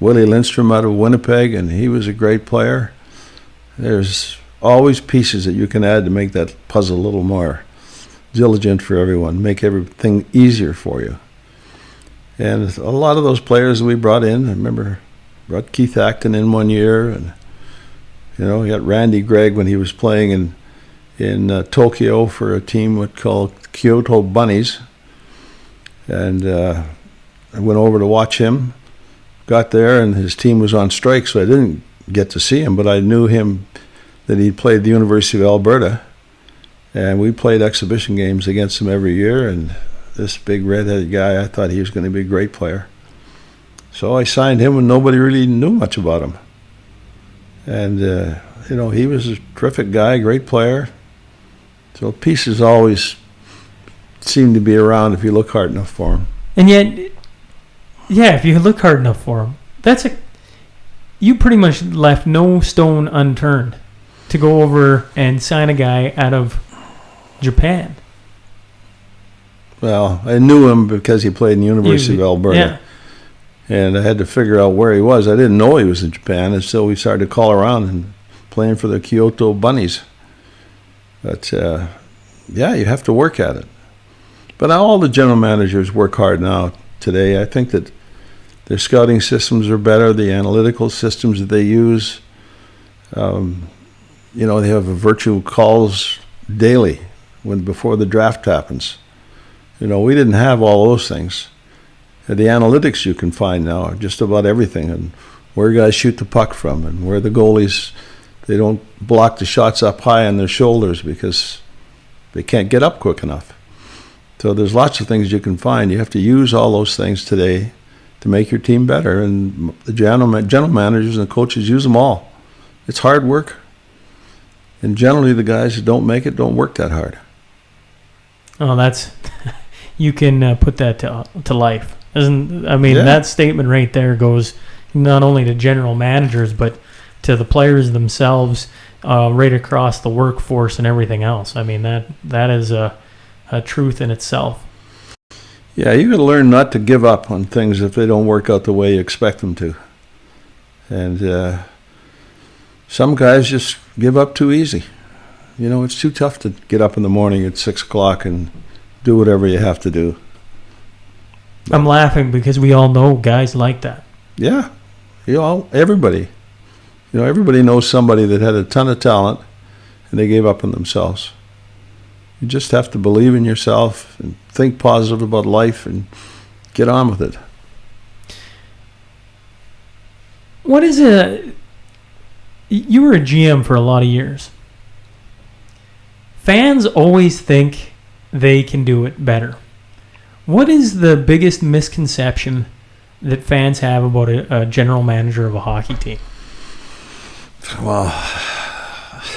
Willie Lindstrom out of Winnipeg, and he was a great player. There's always pieces that you can add to make that puzzle a little more diligent for everyone, make everything easier for you. And a lot of those players that we brought in, I remember brought Keith Acton in one year, and we got Randy Gregg when he was playing in Tokyo for a team called Kyoto Bunnies. And I went over to watch him, got there, and his team was on strike, so I didn't get to see him, but I knew him that he played the University of Alberta, and we played exhibition games against him every year, and this big red-headed guy, I thought he was going to be a great player. So I signed him when nobody really knew much about him. And, he was a terrific guy, great player. So pieces always seem to be around if you look hard enough for them. And yet, yeah, if you look hard enough for them, you pretty much left no stone unturned to go over and sign a guy out of Japan. Well, I knew him because he played in the University of Alberta. Yeah. And I had to figure out where he was. I didn't know he was in Japan until we started to call around and playing for the Kyoto Bunnies. But, you have to work at it. But all the general managers work hard now today. I think that their scouting systems are better, the analytical systems that they use. They have a virtual calls daily before the draft happens. We didn't have all those things. The analytics you can find now are just about everything, and where guys shoot the puck from, and where the goalies, they don't block the shots up high on their shoulders because they can't get up quick enough. So there's lots of things you can find. You have to use all those things today to make your team better, and the general managers and the coaches use them all. It's hard work, and generally the guys that don't make it don't work that hard. Oh, that's you can put that to life. That statement right there goes not only to general managers but to the players themselves, right across the workforce and everything else. That is a truth in itself. Yeah, you got to learn not to give up on things if they don't work out the way you expect them to. And some guys just give up too easy. It's too tough to get up in the morning at 6 o'clock and do whatever you have to do. I'm laughing because we all know guys like that. Yeah. Everybody. Everybody knows somebody that had a ton of talent and they gave up on themselves. You just have to believe in yourself and think positive about life and get on with it. You were a GM for a lot of years. Fans always think they can do it better. What is the biggest misconception that fans have about a general manager of a hockey team? Well,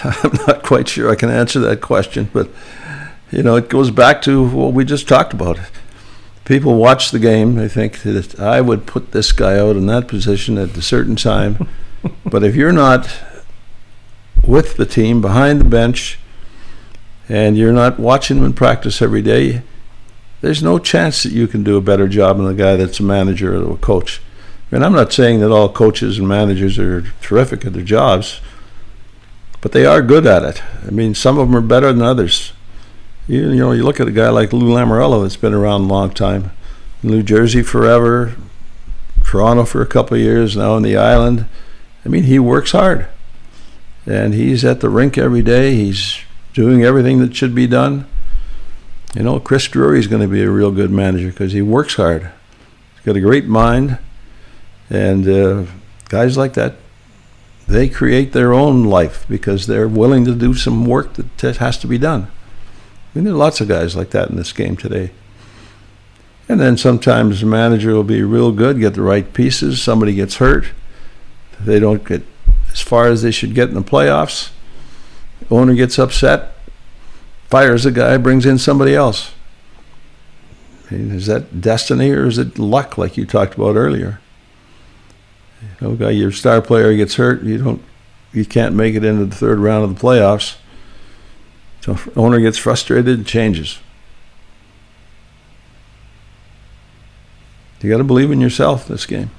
I'm not quite sure I can answer that question, but it goes back to what we just talked about. People watch the game, they think that I would put this guy out in that position at a certain time, but if you're not with the team behind the bench and you're not watching them in practice every day, there's no chance that you can do a better job than the guy that's a manager or a coach. And I'm not saying that all coaches and managers are terrific at their jobs, but they are good at it. Some of them are better than others. You look at a guy like Lou Lamoriello that's been around a long time. New Jersey forever, Toronto for a couple of years, now in the island. I mean, he works hard. And he's at the rink every day. He's doing everything that should be done. Chris Drury's going to be a real good manager because he works hard. He's got a great mind. And guys like that, they create their own life because they're willing to do some work that has to be done. I mean, there are lots of guys like that in this game today. And then sometimes the manager will be real good, get the right pieces. Somebody gets hurt. They don't get as far as they should get in the playoffs. The owner gets upset, fires a guy, brings in somebody else. I mean, is that destiny or is it luck, like you talked about earlier? Your star player gets hurt, you can't make it into the third round of the playoffs. So the owner gets frustrated and changes. You got to believe in yourself this game.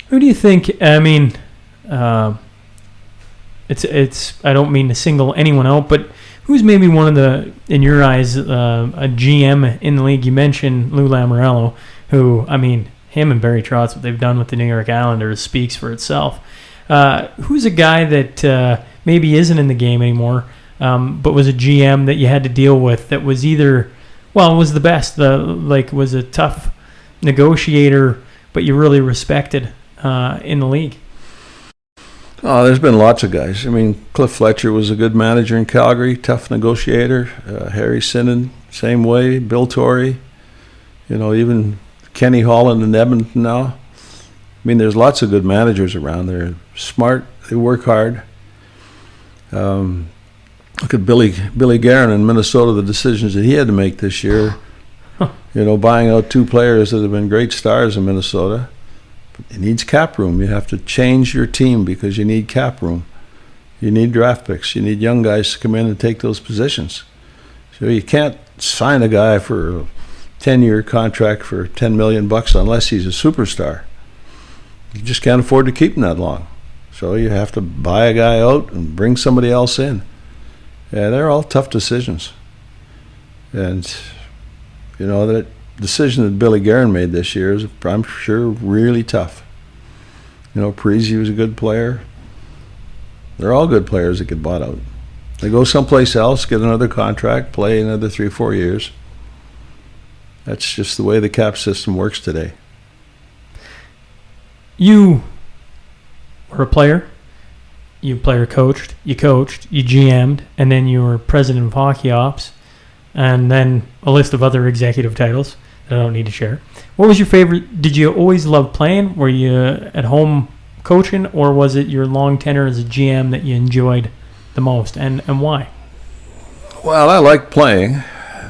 Who do you think? I mean, it's. I don't mean to single anyone out, but who's maybe one of the, in your eyes, a GM in the league? You mentioned Lou Lamoriello, who, I mean, him and Barry Trotz, what they've done with the New York Islanders speaks for itself. Who's a guy that maybe isn't in the game anymore, but was a GM that you had to deal with that was either, was the best, was a tough negotiator, but you really respected in the league? Oh, there's been lots of guys. I mean, Cliff Fletcher was a good manager in Calgary, tough negotiator. Harry Sinnen, same way. Bill Torrey, even Kenny Holland in Edmonton now. I mean, there's lots of good managers around. They're smart. They work hard. Look at Billy Guerin in Minnesota, the decisions that he had to make this year. Buying out two players that have been great stars in Minnesota. It needs cap room. You have to change your team because you need cap room. You need draft picks. You need young guys to come in and take those positions. So you can't sign a guy for a 10-year contract for $10 million unless he's a superstar. You just can't afford to keep him that long. So you have to buy a guy out and bring somebody else in. Yeah, they're all tough decisions. And, that decision that Billy Guerin made this year is, I'm sure, really tough. Parisi was a good player. They're all good players that get bought out. They go someplace else, get another contract, play another 3-4 years. That's just the way the cap system works today. You were a player. You coached, you GM'd, and then you were president of hockey ops, and then a list of other executive titles that I don't need to share. What was your favorite? Did you always love playing? Were you at home coaching, or was it your long tenure as a GM that you enjoyed the most, and why? Well, I liked playing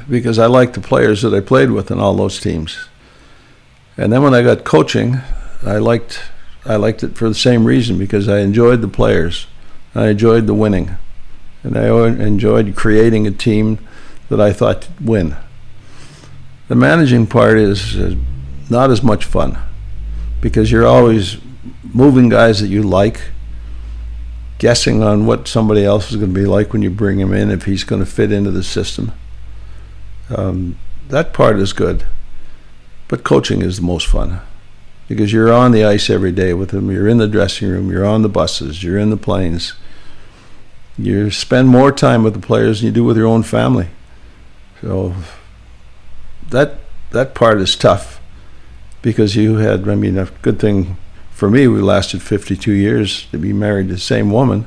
because I liked the players that I played with in all those teams. And then when I got coaching, I liked it for the same reason, because I enjoyed the players. I enjoyed the winning. And I enjoyed creating a team that I thought would win. The managing part is not as much fun, because you're always moving guys that you like, guessing on what somebody else is going to be like when you bring him in, if he's going to fit into the system. That part is good. But coaching is the most fun, because you're on the ice every day with them. You're in the dressing room. You're on the buses. You're in the planes. You spend more time with the players than you do with your own family. So that part is tough, because you had, a good thing for me, we lasted 52 years to be married to the same woman,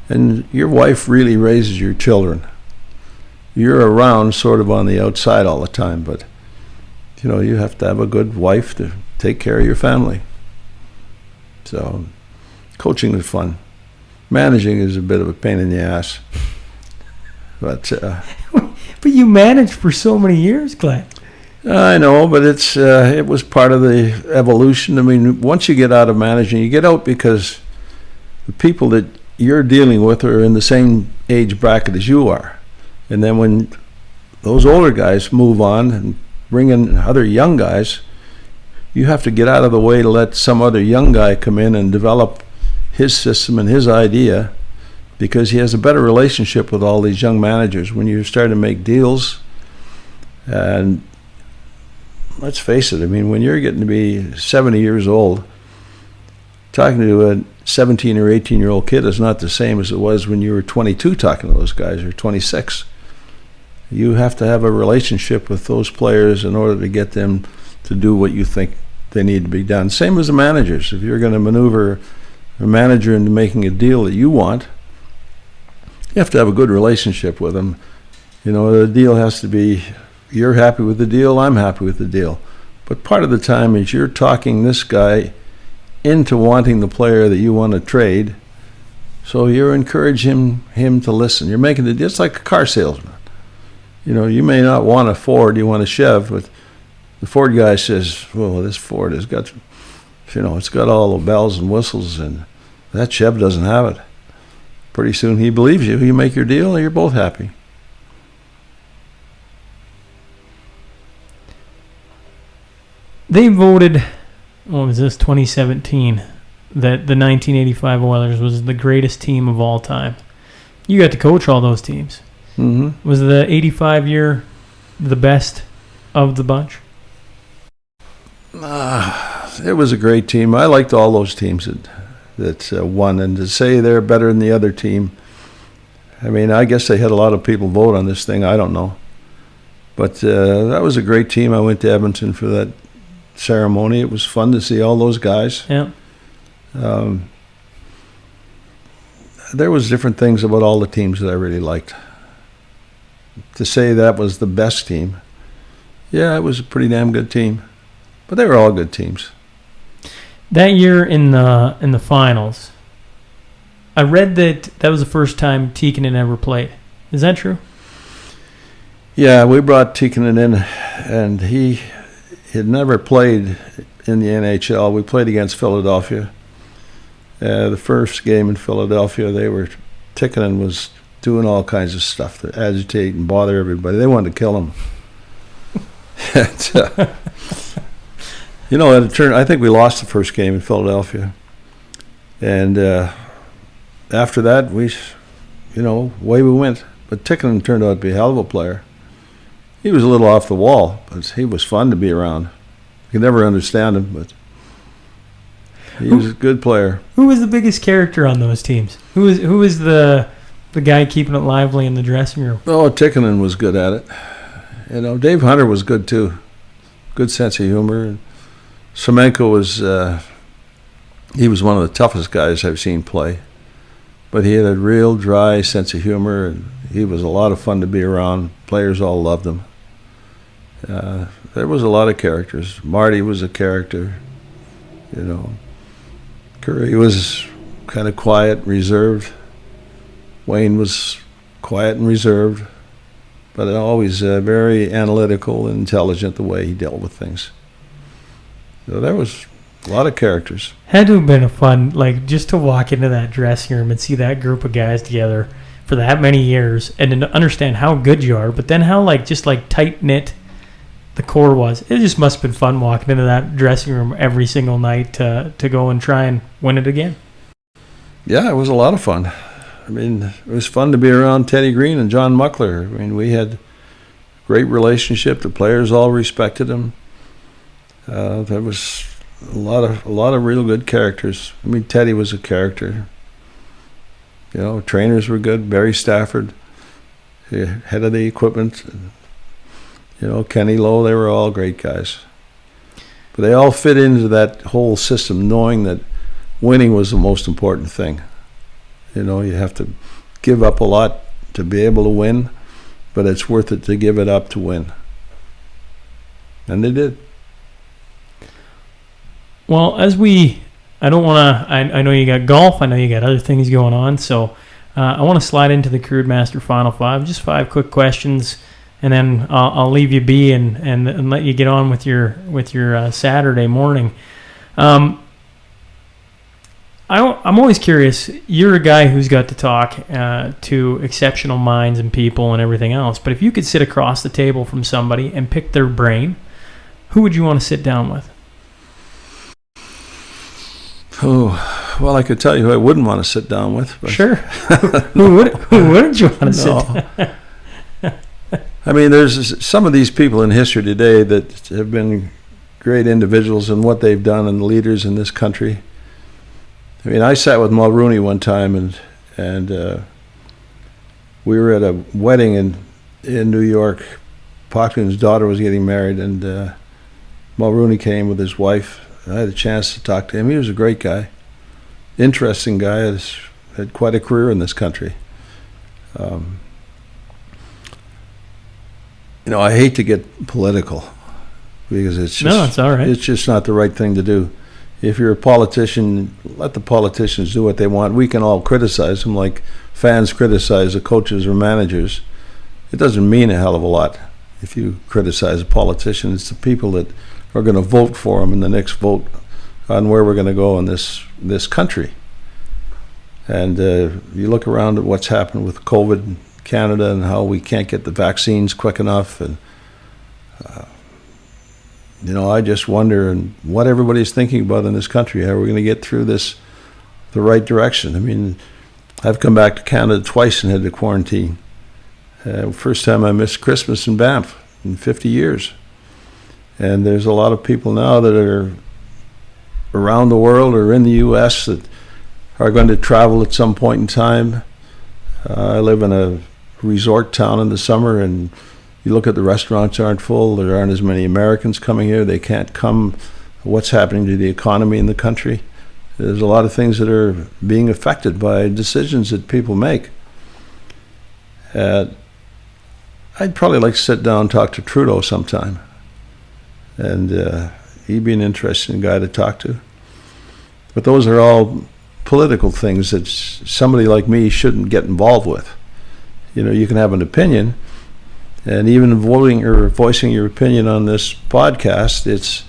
and your wife really raises your children. You're around sort of on the outside all the time, but you have to have a good wife to take care of your family. So coaching is fun. Managing is a bit of a pain in the ass. But you managed for so many years, Glen. I know, but it was part of the evolution. Once you get out of managing, you get out because the people that you're dealing with are in the same age bracket as you are. And then when those older guys move on and bring in other young guys, you have to get out of the way to let some other young guy come in and develop his system and his idea, because he has a better relationship with all these young managers. When you start to make deals, and let's face it, I mean, when you're getting to be 70 years old, talking to a 17 or 18-year-old kid is not the same as it was when you were 22 talking to those guys, or 26. You have to have a relationship with those players in order to get them to do what you think they need to be done. Same as the managers. If you're going to maneuver a manager into making a deal that you want, you have to have a good relationship with them. You know, the deal has to be, you're happy with the deal, I'm happy with the deal. But part of the time is you're talking this guy into wanting the player that you want to trade, so you're encouraging him to listen. You're making it just like a car salesman. You know, you may not want a Ford, you want a Chev, but the Ford guy says, well, this Ford has got, you know, it's got all the bells and whistles, and that Chev doesn't have it. Pretty soon he believes you. You make your deal, and you're both happy. They voted, what was this, 2017, that the 1985 Oilers was the greatest team of all time. You got to coach all those teams. Mm-hmm. Was the 85 year the best of the bunch? It was a great team. I liked all those teams that won, and to say they're better than the other team, I mean, I guess they had a lot of people vote on this thing. I don't know. But that was a great team. I went to Edmonton for that ceremony. It was fun to see all those guys. Yeah. There was different things about all the teams that I really liked. To say that was the best team, yeah, it was a pretty damn good team. But they were all good teams. That year in the finals, I read that was the first time Tikkanen ever played. Is that true? Yeah, we brought Tikkanen in, and he had never played in the NHL. We played against Philadelphia. The first game in Philadelphia, Tikkanen was doing all kinds of stuff to agitate and bother everybody. They wanted to kill him. And, you know, I think we lost the first game in Philadelphia. And after that, away we went. But Tikkanen turned out to be a hell of a player. He was a little off the wall, but he was fun to be around. You could never understand him, but he was a good player. Who was the biggest character on those teams? Who was the guy keeping it lively in the dressing room? Oh, Tikkanen was good at it. You know, Dave Hunter was good too. Good sense of humor. Semenko he was one of the toughest guys I've seen play. But he had a real dry sense of humor, and he was a lot of fun to be around. Players all loved him. There was a lot of characters. Marty was a character, you know. Curry was kind of quiet, reserved. Wayne was quiet and reserved, but always very analytical and intelligent the way he dealt with things. So there was a lot of characters. Had to have been a fun, just to walk into that dressing room and see that group of guys together for that many years, and to understand how good you are, but then how tight-knit the core was. It just must have been fun walking into that dressing room every single night to go and try and win it again. Yeah, it was a lot of fun. I mean, it was fun to be around Teddy Green and John Muckler. I mean, we had a great relationship. The players all respected him. There was a lot of real good characters. I mean, Teddy was a character. You know, trainers were good. Barry Stafford, head of the equipment. You know, Kenny Lowe, they were all great guys. But they all fit into that whole system, knowing that winning was the most important thing. You know, you have to give up a lot to be able to win, but it's worth it to give it up to win. And they did. Well, I know you got golf, I know you got other things going on, so I want to slide into the Crude Master Final Five. Just 5 quick questions, and then I'll leave you be and let you get on with your Saturday morning. I'm always curious. You're a guy who's got to talk to exceptional minds and people and everything else, but if you could sit across the table from somebody and pick their brain, who would you want to sit down with? Oh, Well, I could tell you who I wouldn't want to sit down with. But Sure. Who wouldn't you want to sit down? I mean, there's some of these people in history today that have been great individuals in what they've done and leaders in this country. I mean, I sat with Mulrooney one time, and we were at a wedding in New York. Pocklington's daughter was getting married, and Mulrooney came with his wife. I had a chance to talk to him. He was a great guy, interesting guy. Had quite a career in this country. I hate to get political because it's all right. It's just not the right thing to do. If you're a politician, let the politicians do what they want. We can all criticize them like fans criticize the coaches or managers. It doesn't mean a hell of a lot if you criticize a politician. It's the people that are going to vote for them in the next vote on where we're going to go in this country. And you look around at what's happened with COVID in Canada and how we can't get the vaccines quick enough, and I just wonder what everybody's thinking about in this country. How are we going to get through this the right direction? I mean, I've come back to Canada twice and had to quarantine. First time I missed Christmas in Banff in 50 years. And there's a lot of people now that are around the world or in the U.S. that are going to travel at some point in time. I live in a resort town in the summer, and you look at the restaurants aren't full. There aren't as many Americans coming here. They can't come. What's happening to the economy in the country? There's a lot of things that are being affected by decisions that people make. I'd probably like to sit down and talk to Trudeau sometime. And he'd be an interesting guy to talk to. But those are all political things that somebody like me shouldn't get involved with. You can have an opinion, and even voting or voicing your opinion on this podcast, that's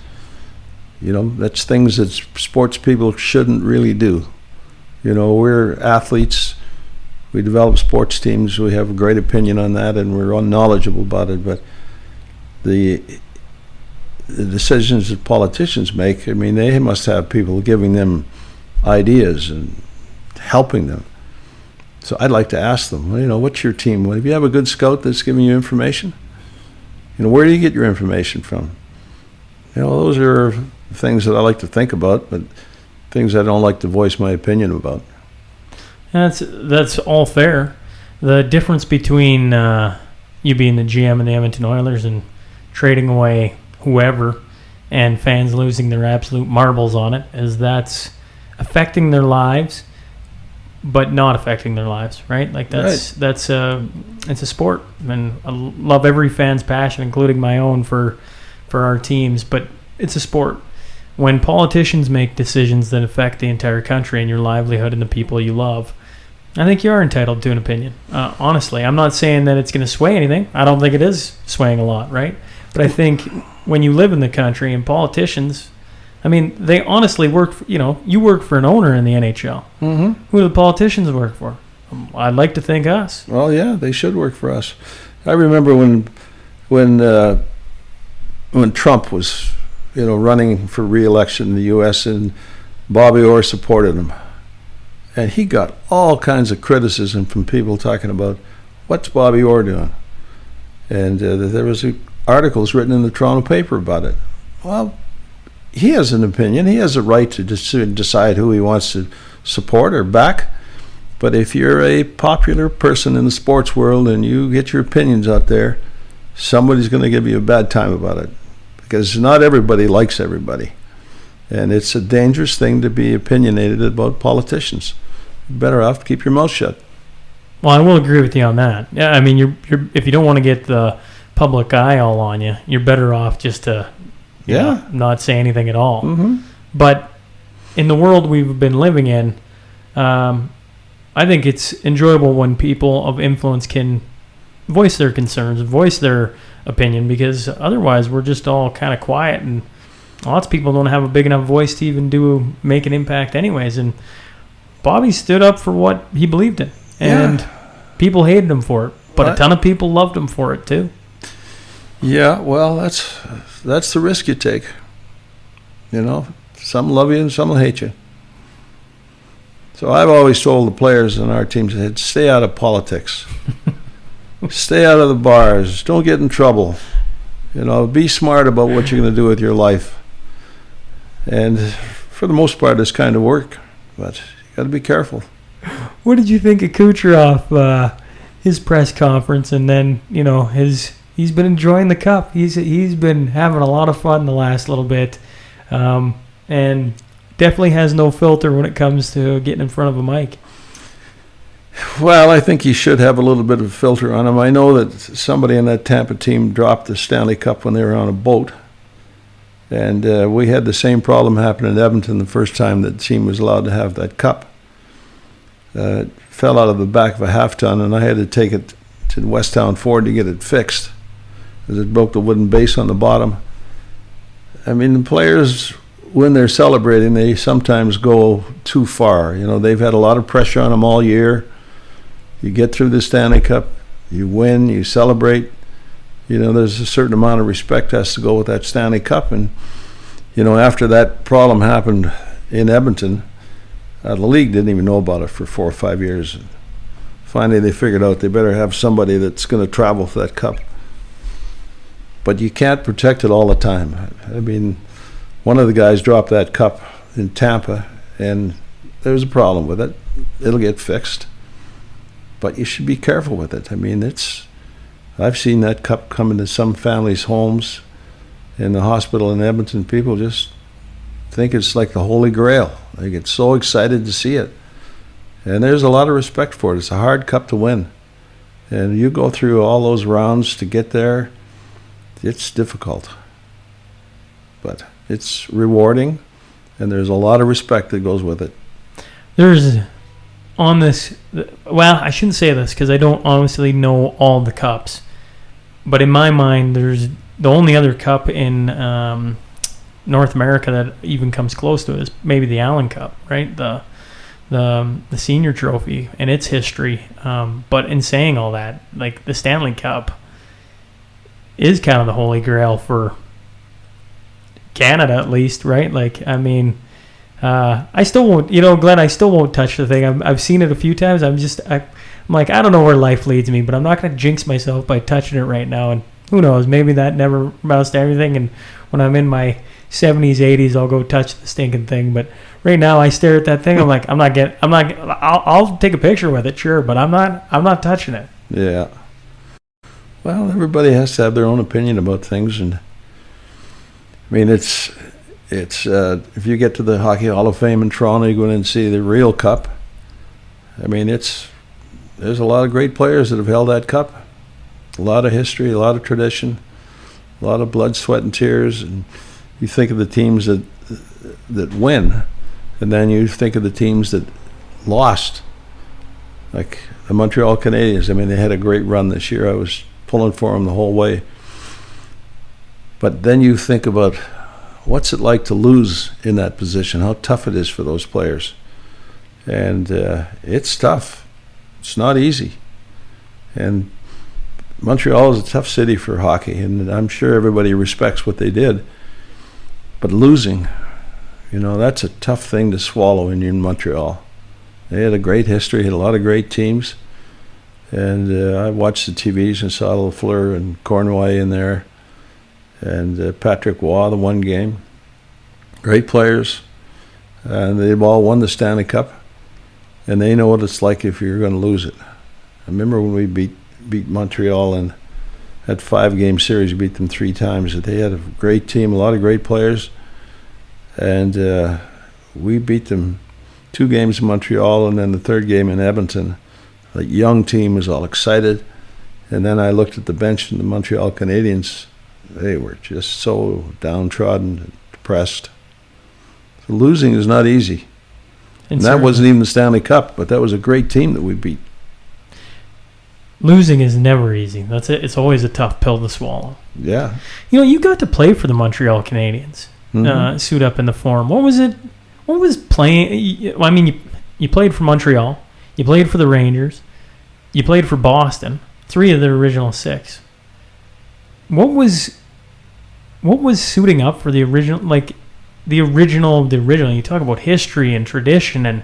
things that sports people shouldn't really do. We're athletes. We develop sports teams. We have a great opinion on that, and we're knowledgeable about it. But the decisions that politicians make, I mean, they must have people giving them ideas and helping them. So I'd like to ask them, what's your team? If you have a good scout that's giving you information, where do you get your information from? Those are things that I like to think about, but things I don't like to voice my opinion about. That's all fair. The difference between you being the GM in the Edmonton Oilers and trading away whoever and fans losing their absolute marbles on it is that's affecting their lives, but not affecting their lives, right? Like it's a sport, and I love every fan's passion, including my own for our teams. But it's a sport. When politicians make decisions that affect the entire country and your livelihood and the people you love, I think you are entitled to an opinion. Honestly, I'm not saying that it's going to sway anything. I don't think it is swaying a lot, right? But I think when you live in the country and politicians, I mean, they honestly work for, you work for an owner in the NHL. Mm-hmm. Who do the politicians work for? I'd like to think us. Well, yeah, they should work for us. I remember when Trump was, running for re-election in the U.S. and Bobby Orr supported him. And he got all kinds of criticism from people talking about, what's Bobby Orr doing? And there was articles written in the Toronto paper about it. Well, he has an opinion. He has a right to decide who he wants to support or back. But if you're a popular person in the sports world and you get your opinions out there, somebody's going to give you a bad time about it. Because not everybody likes everybody. And it's a dangerous thing to be opinionated about politicians. You're better off to keep your mouth shut. Well, I will agree with you on that. Yeah, I mean, you're if you don't want to get the public eye all on you, you're better off just to not say anything at all. Mm-hmm. But in the world we've been living in, I think it's enjoyable when people of influence can voice their concerns, voice their opinion, because otherwise we're just all kind of quiet, and lots of people don't have a big enough voice to even make an impact anyways. And Bobby stood up for what he believed in, and people hated him for it, but a ton of people loved him for it too. Yeah, well, that's the risk you take. Some love you and some will hate you. So I've always told the players on our team, said, stay out of politics. Stay out of the bars. Don't get in trouble. Be smart about what you're going to do with your life. And for the most part, it's kind of work, but you got to be careful. What did you think of Kucherov, his press conference, and then he's been enjoying the cup. He's been having a lot of fun the last little bit, and definitely has no filter when it comes to getting in front of a mic. Well, I think he should have a little bit of a filter on him. I know that somebody in that Tampa team dropped the Stanley Cup when they were on a boat. And we had the same problem happen in Edmonton the first time that team was allowed to have that cup. It fell out of the back of a half-ton, and I had to take it to Westtown Ford to get it fixed, because it broke the wooden base on the bottom. I mean, the players, when they're celebrating, they sometimes go too far. They've had a lot of pressure on them all year. You get through the Stanley Cup, you win, you celebrate. There's a certain amount of respect has to go with that Stanley Cup. And, after that problem happened in Edmonton, the league didn't even know about it for 4 or 5 years. And finally, they figured out they better have somebody that's going to travel for that cup. But you can't protect it all the time. I mean, one of the guys dropped that cup in Tampa, and there's a problem with it. It'll get fixed. But you should be careful with it. I mean, I've seen that cup come into some families' homes in the hospital in Edmonton. People just think it's like the Holy Grail. They get so excited to see it. And there's a lot of respect for it. It's a hard cup to win. And you go through all those rounds to get there, it's difficult. But it's rewarding, and there's a lot of respect that goes with it. I shouldn't say this because I don't honestly know all the cups. But in my mind, there's the only other cup in North America that even comes close to it is maybe the Allen Cup, right? The senior trophy and its history. But in saying all that, like the Stanley Cup is kind of the holy grail for Canada, at least, right? Like, I mean, I still won't, Glenn, I still won't touch the thing. I've seen it a few times. I'm like, I don't know where life leads me, but I'm not going to jinx myself by touching it right now. And who knows, maybe that never amounts to everything. And when I'm in my 70s, 80s, I'll go touch the stinking thing. But right now, I stare at that thing. I'm like, I'll take a picture with it, sure, but I'm not touching it. Yeah. Well, everybody has to have their own opinion about things, and I mean, it's if you get to the Hockey Hall of Fame in Toronto, you go in and see the real cup. I mean, there's a lot of great players that have held that cup. A lot of history, a lot of tradition, a lot of blood, sweat, and tears. And you think of the teams that win, and then you think of the teams that lost, like the Montreal Canadiens. I mean, they had a great run this year. I was pulling for them the whole way. But then you think about what's it like to lose in that position, how tough it is for those players. And it's tough. It's not easy. And Montreal is a tough city for hockey, and I'm sure everybody respects what they did. But losing, that's a tough thing to swallow when you're in Montreal. They had a great history, had a lot of great teams. And I watched the TVs and saw Lafleur and Cornway in there. And Patrick Waugh, the one game. Great players. And they've all won the Stanley Cup. And they know what it's like if you're going to lose it. I remember when we beat Montreal in that 5-game series, we beat them 3 times. They had a great team, a lot of great players. And we beat them 2 games in Montreal and then the 3rd game in Edmonton. The young team was all excited. And then I looked at the bench and the Montreal Canadiens. They were just so downtrodden and depressed. So losing is not easy. And that wasn't even the Stanley Cup, but that was a great team that we beat. Losing is never easy. That's it. It's always a tough pill to swallow. Yeah. You got to play for the Montreal Canadiens. Suit up in the Forum. What was it? What was playing? I mean, you played for Montreal. You played for the Rangers. You played for Boston. 3 of the original 6. What was suiting up for the original? Like the original. You talk about history and tradition and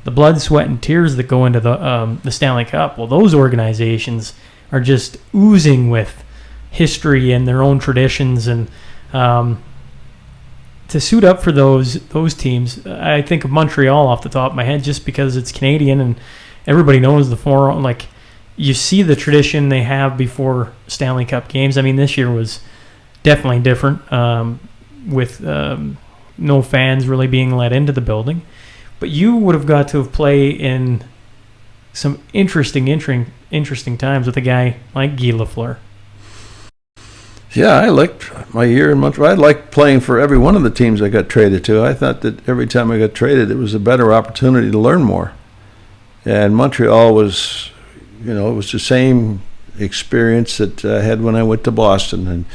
the blood, sweat, and tears that go into the Stanley Cup. Well, those organizations are just oozing with history and their own traditions, and to suit up for those teams, I think of Montreal off the top of my head, just because it's Canadian and everybody knows the forum. Like, you see the tradition they have before Stanley Cup games. I mean, this year was definitely different, with no fans really being let into the building. But you would have got to have played in some interesting times with a guy like Guy Lafleur. Yeah, I liked my year in Montreal. I liked playing for every one of the teams I got traded to. I thought that every time I got traded, it was a better opportunity to learn more. And Montreal was, it was the same experience that I had when I went to Boston. And,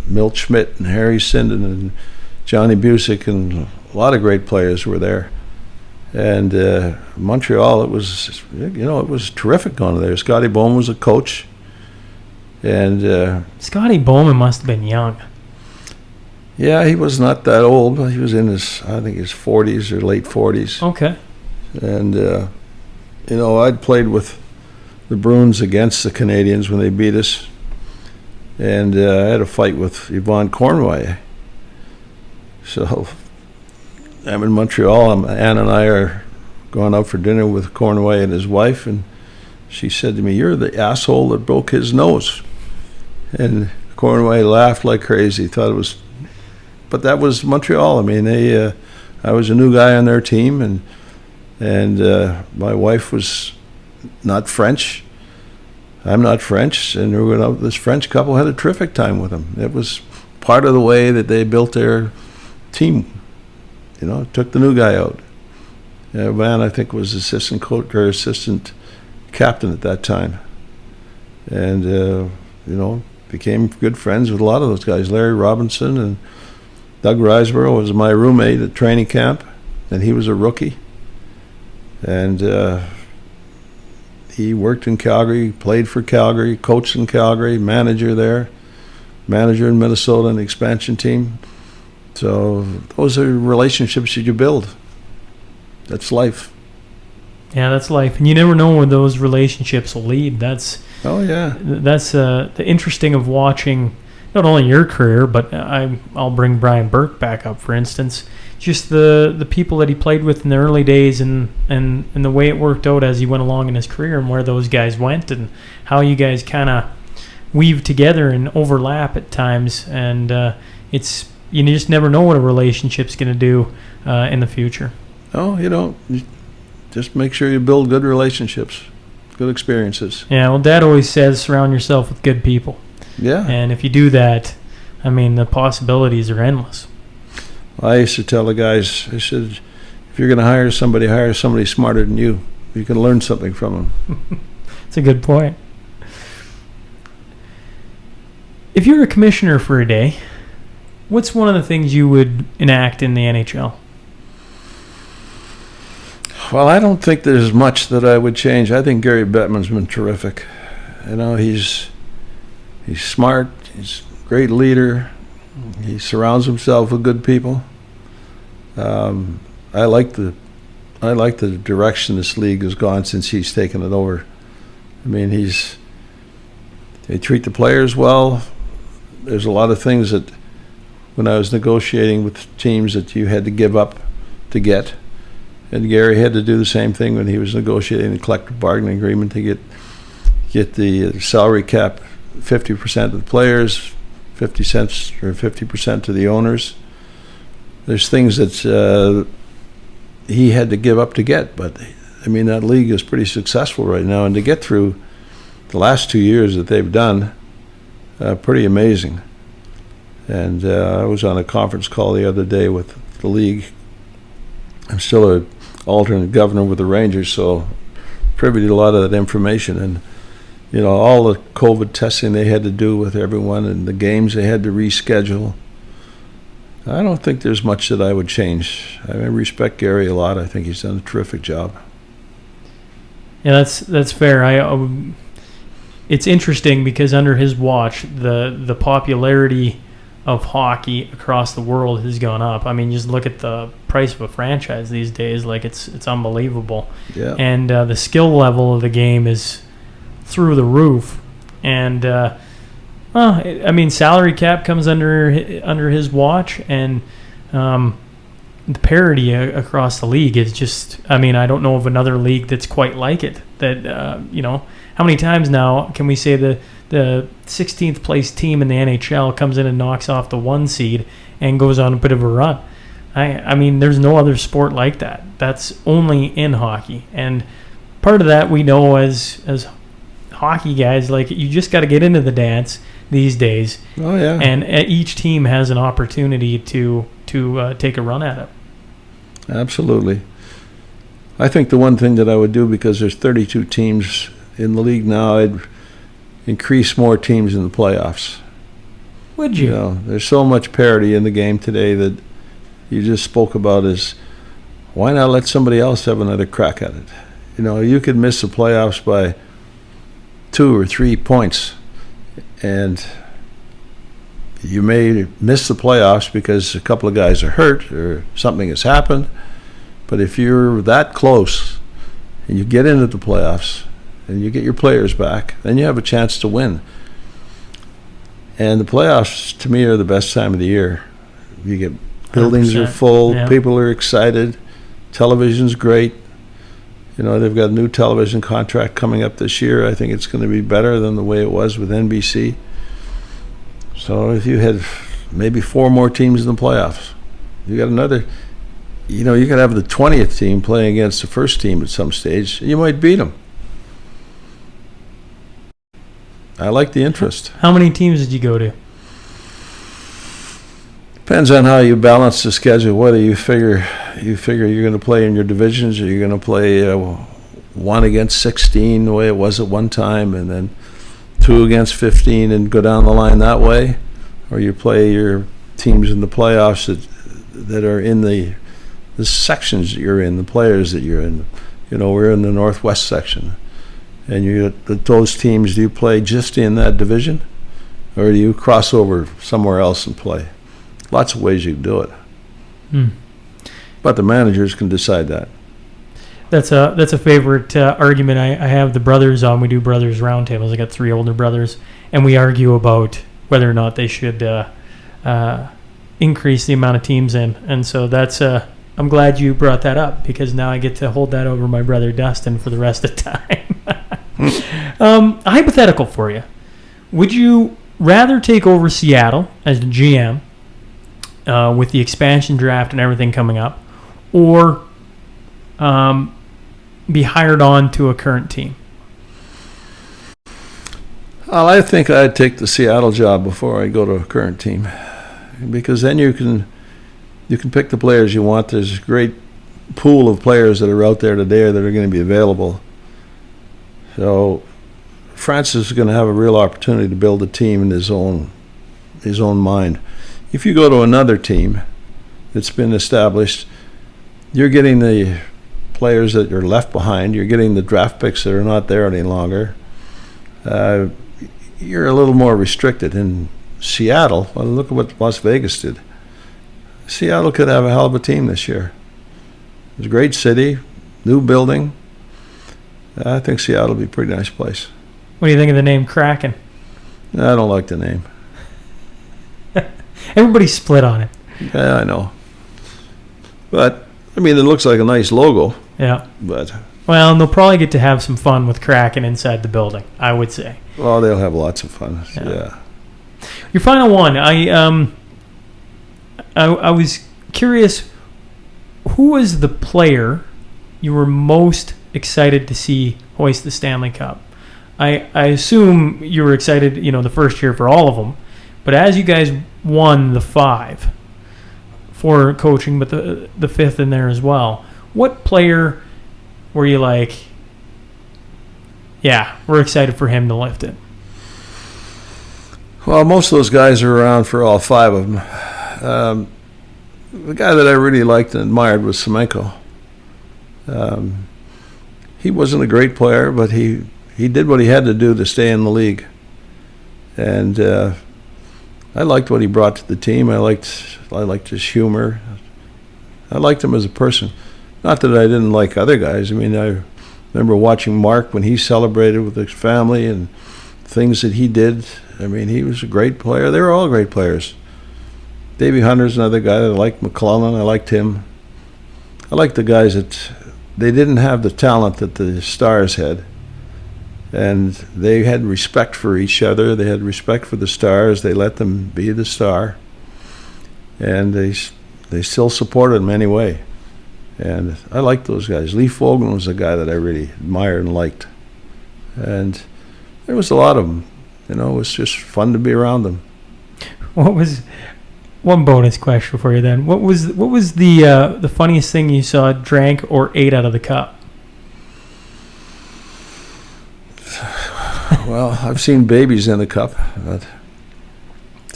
Milt Schmidt and Harry Sinden and Johnny Busick and a lot of great players were there. And Montreal, it was terrific going there. Scotty Bowman was a coach. And Scotty Bowman must have been young. Yeah, he was not that old. He was in his 40s or late 40s. Okay. And, I'd played with the Bruins against the Canadians when they beat us. And I had a fight with Yvonne Cornway. So I'm in Montreal. Ann and I are going out for dinner with Cornway and his wife. And she said to me, "You're the asshole that broke his nose." And Cornway laughed like crazy. Thought it was, but that was Montreal. I mean, I was a new guy on their team, and my wife was not French. I'm not French, and this French couple had a terrific time with them. It was part of the way that they built their team. Took the new guy out. Van, I think, was assistant coach or assistant captain at that time, and became good friends with a lot of those guys. Larry Robinson and Doug Riseborough was my roommate at training camp, and he was a rookie. And he worked in Calgary, played for Calgary, coached in Calgary, manager there, manager in Minnesota and the expansion team. So those are relationships that you build. That's life. Yeah, that's life, and you never know where those relationships will lead. That's the interesting of watching not only your career, but I'll bring Brian Burke back up, for instance. Just the people that he played with in the early days, and the way it worked out as he went along in his career, and where those guys went, and how you guys kind of weave together and overlap at times, and you just never know what a relationship's going to do in the future. Oh, just make sure you build good relationships, good experiences. Yeah, well, Dad always says surround yourself with good people. Yeah. And if you do that, I mean, the possibilities are endless. I used to tell the guys, I said, if you're going to hire somebody smarter than you. You can learn something from them. That's a good point. If you're a commissioner for a day, what's one of the things you would enact in the NHL? Well, I don't think there's much that I would change. I think Gary Bettman's been terrific. He's smart. He's a great leader. He surrounds himself with good people. I like the direction this league has gone since he's taken it over. I mean, they treat the players well. There's a lot of things that when I was negotiating with teams that you had to give up to get. And Gary had to do the same thing when he was negotiating the collective bargaining agreement to get the salary cap 50% of the players, 50 cents or 50% to the owners. There's things that he had to give up to get, but I mean, that league is pretty successful right now, and to get through the last 2 years that they've done, pretty amazing. And I was on a conference call the other day with the league. I'm still an alternate governor with the Rangers, so privy to a lot of that information. And all the COVID testing they had to do with everyone, and the games they had to reschedule. I don't think there's much that I would change. I respect Gary a lot. I think he's done a terrific job. Yeah, that's fair. It's interesting because under his watch, the popularity of hockey across the world has gone up. I mean, just look at the price of a franchise these days. Like, it's unbelievable. Yeah. And the skill level of the game is through the roof. And, I mean, salary cap comes under his watch, and the parity across the league is just, I mean, I don't know of another league that's quite like it. That, how many times now can we say the 16th place team in the NHL comes in and knocks off the 1 seed and goes on a bit of a run? I mean, there's no other sport like that. That's only in hockey. And part of that we know as hockey guys, like, you just got to get into the dance these days. Oh, yeah. And each team has an opportunity to take a run at it. Absolutely. I think the one thing that I would do, because there's 32 teams in the league now, I'd increase more teams in the playoffs. Would you? You know, there's so much parity in the game today that you just spoke about, is why not let somebody else have another crack at it? You know, you could miss the playoffs by 2 or 3 points, and you may miss the playoffs because a couple of guys are hurt or something has happened. But if you're that close and you get into the playoffs and you get your players back, then you have a chance to win. And the playoffs, to me, are the best time of the year. You get buildings 100%. are full, Yeah. people are excited, television's great. You know, they've got a new television contract coming up this year. I think it's going to be better than the way it was with NBC. So if you had maybe 4 more teams in the playoffs, you got another, you know, you could have the 20th team playing against the first team at some stage. You might beat them. I like the interest. How many teams did you go to? Depends on how you balance the schedule. Whether you figure you're going to play in your divisions, or you're going to play 1 against 16 the way it was at one time, and then 2 against 15 and go down the line that way, or you play your teams in the playoffs that are in the sections that you're in, the players that you're in. You know, we're in the Northwest section, and those teams, do you play just in that division, or do you cross over somewhere else and play? Lots of ways you can do it. But the managers can decide that. That's a favorite argument. I have the brothers on. We do brothers roundtables. I got 3 older brothers, and we argue about whether or not they should increase the amount of teams in. And so that's I'm glad you brought that up, because now I get to hold that over my brother Dustin for the rest of the time. A hypothetical for you: would you rather take over Seattle as the GM with the expansion draft and everything coming up, or be hired on to a current team? Well, I think I'd take the Seattle job before I go to a current team, because then you can pick the players you want. There's a great pool of players that are out there today that are going to be available. So Francis is going to have a real opportunity to build a team in his own mind. If you go to another team that's been established, you're getting the players that are left behind. You're getting the draft picks that are not there any longer. You're a little more restricted. In Seattle, well, look at what Las Vegas did. Seattle could have a hell of a team this year. It's a great city, new building. I think Seattle will be a pretty nice place. What do you think of the name Kraken? I don't like the name. Everybody's split on it. Yeah, I know. But, I mean, it looks like a nice logo. Yeah. But, well, and they'll probably get to have some fun with Kraken inside the building, I would say. well, they'll have lots of fun. Yeah. Your final one. I was curious, who was the player you were most excited to see hoist the Stanley Cup? I assume you were excited, the first year for all of them, but as you guys won the 5 for coaching, but the 5th in there as well, what player were you like, yeah, we're excited for him to lift it? Well, most of those guys are around for all 5 of them. The guy that I really liked and admired was Semenko. He wasn't a great player, but he did what he had to do to stay in the league. And I liked what he brought to the team. I liked his humor. I liked him as a person. Not that I didn't like other guys. I mean, I remember watching Mark when he celebrated with his family and things that he did. I mean, he was a great player. They were all great players. Davey Hunter's another guy that I liked. McClellan, I liked him. I liked the guys that they didn't have the talent that the Stars had. And they had respect for each other. They had respect for the Stars. They let them be the Star. And they still supported them anyway. And I liked those guys. Lee Fogelman was a guy that I really admired and liked. And there was a lot of them. You know, it was just fun to be around them. What was one bonus question for you then? What was the funniest thing you saw drank or ate out of the cup? Well, I've seen babies in the cup, but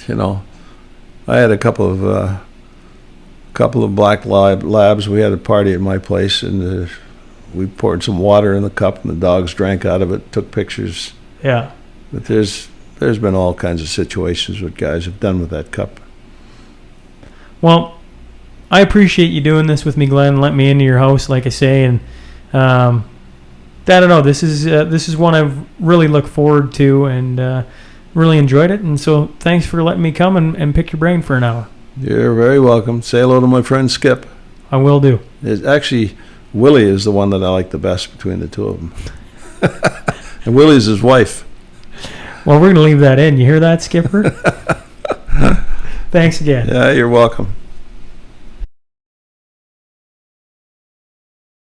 you know, I had a couple of black labs. We had a party at my place, and we poured some water in the cup, and the dogs drank out of it, took pictures. Yeah. But there's been all kinds of situations what guys have done with that cup. Well, I appreciate you doing this with me, Glenn. Let me into your house, like I say, and I don't know. This is one I've really looked forward to and really enjoyed it. And so, thanks for letting me come and pick your brain for an hour. You're very welcome. Say hello to my friend Skip. I will do. Actually, Willie is the one that I like the best between the two of them. And Willie's his wife. Well, we're going to leave that in. You hear that, Skipper? Thanks again. Yeah, you're welcome.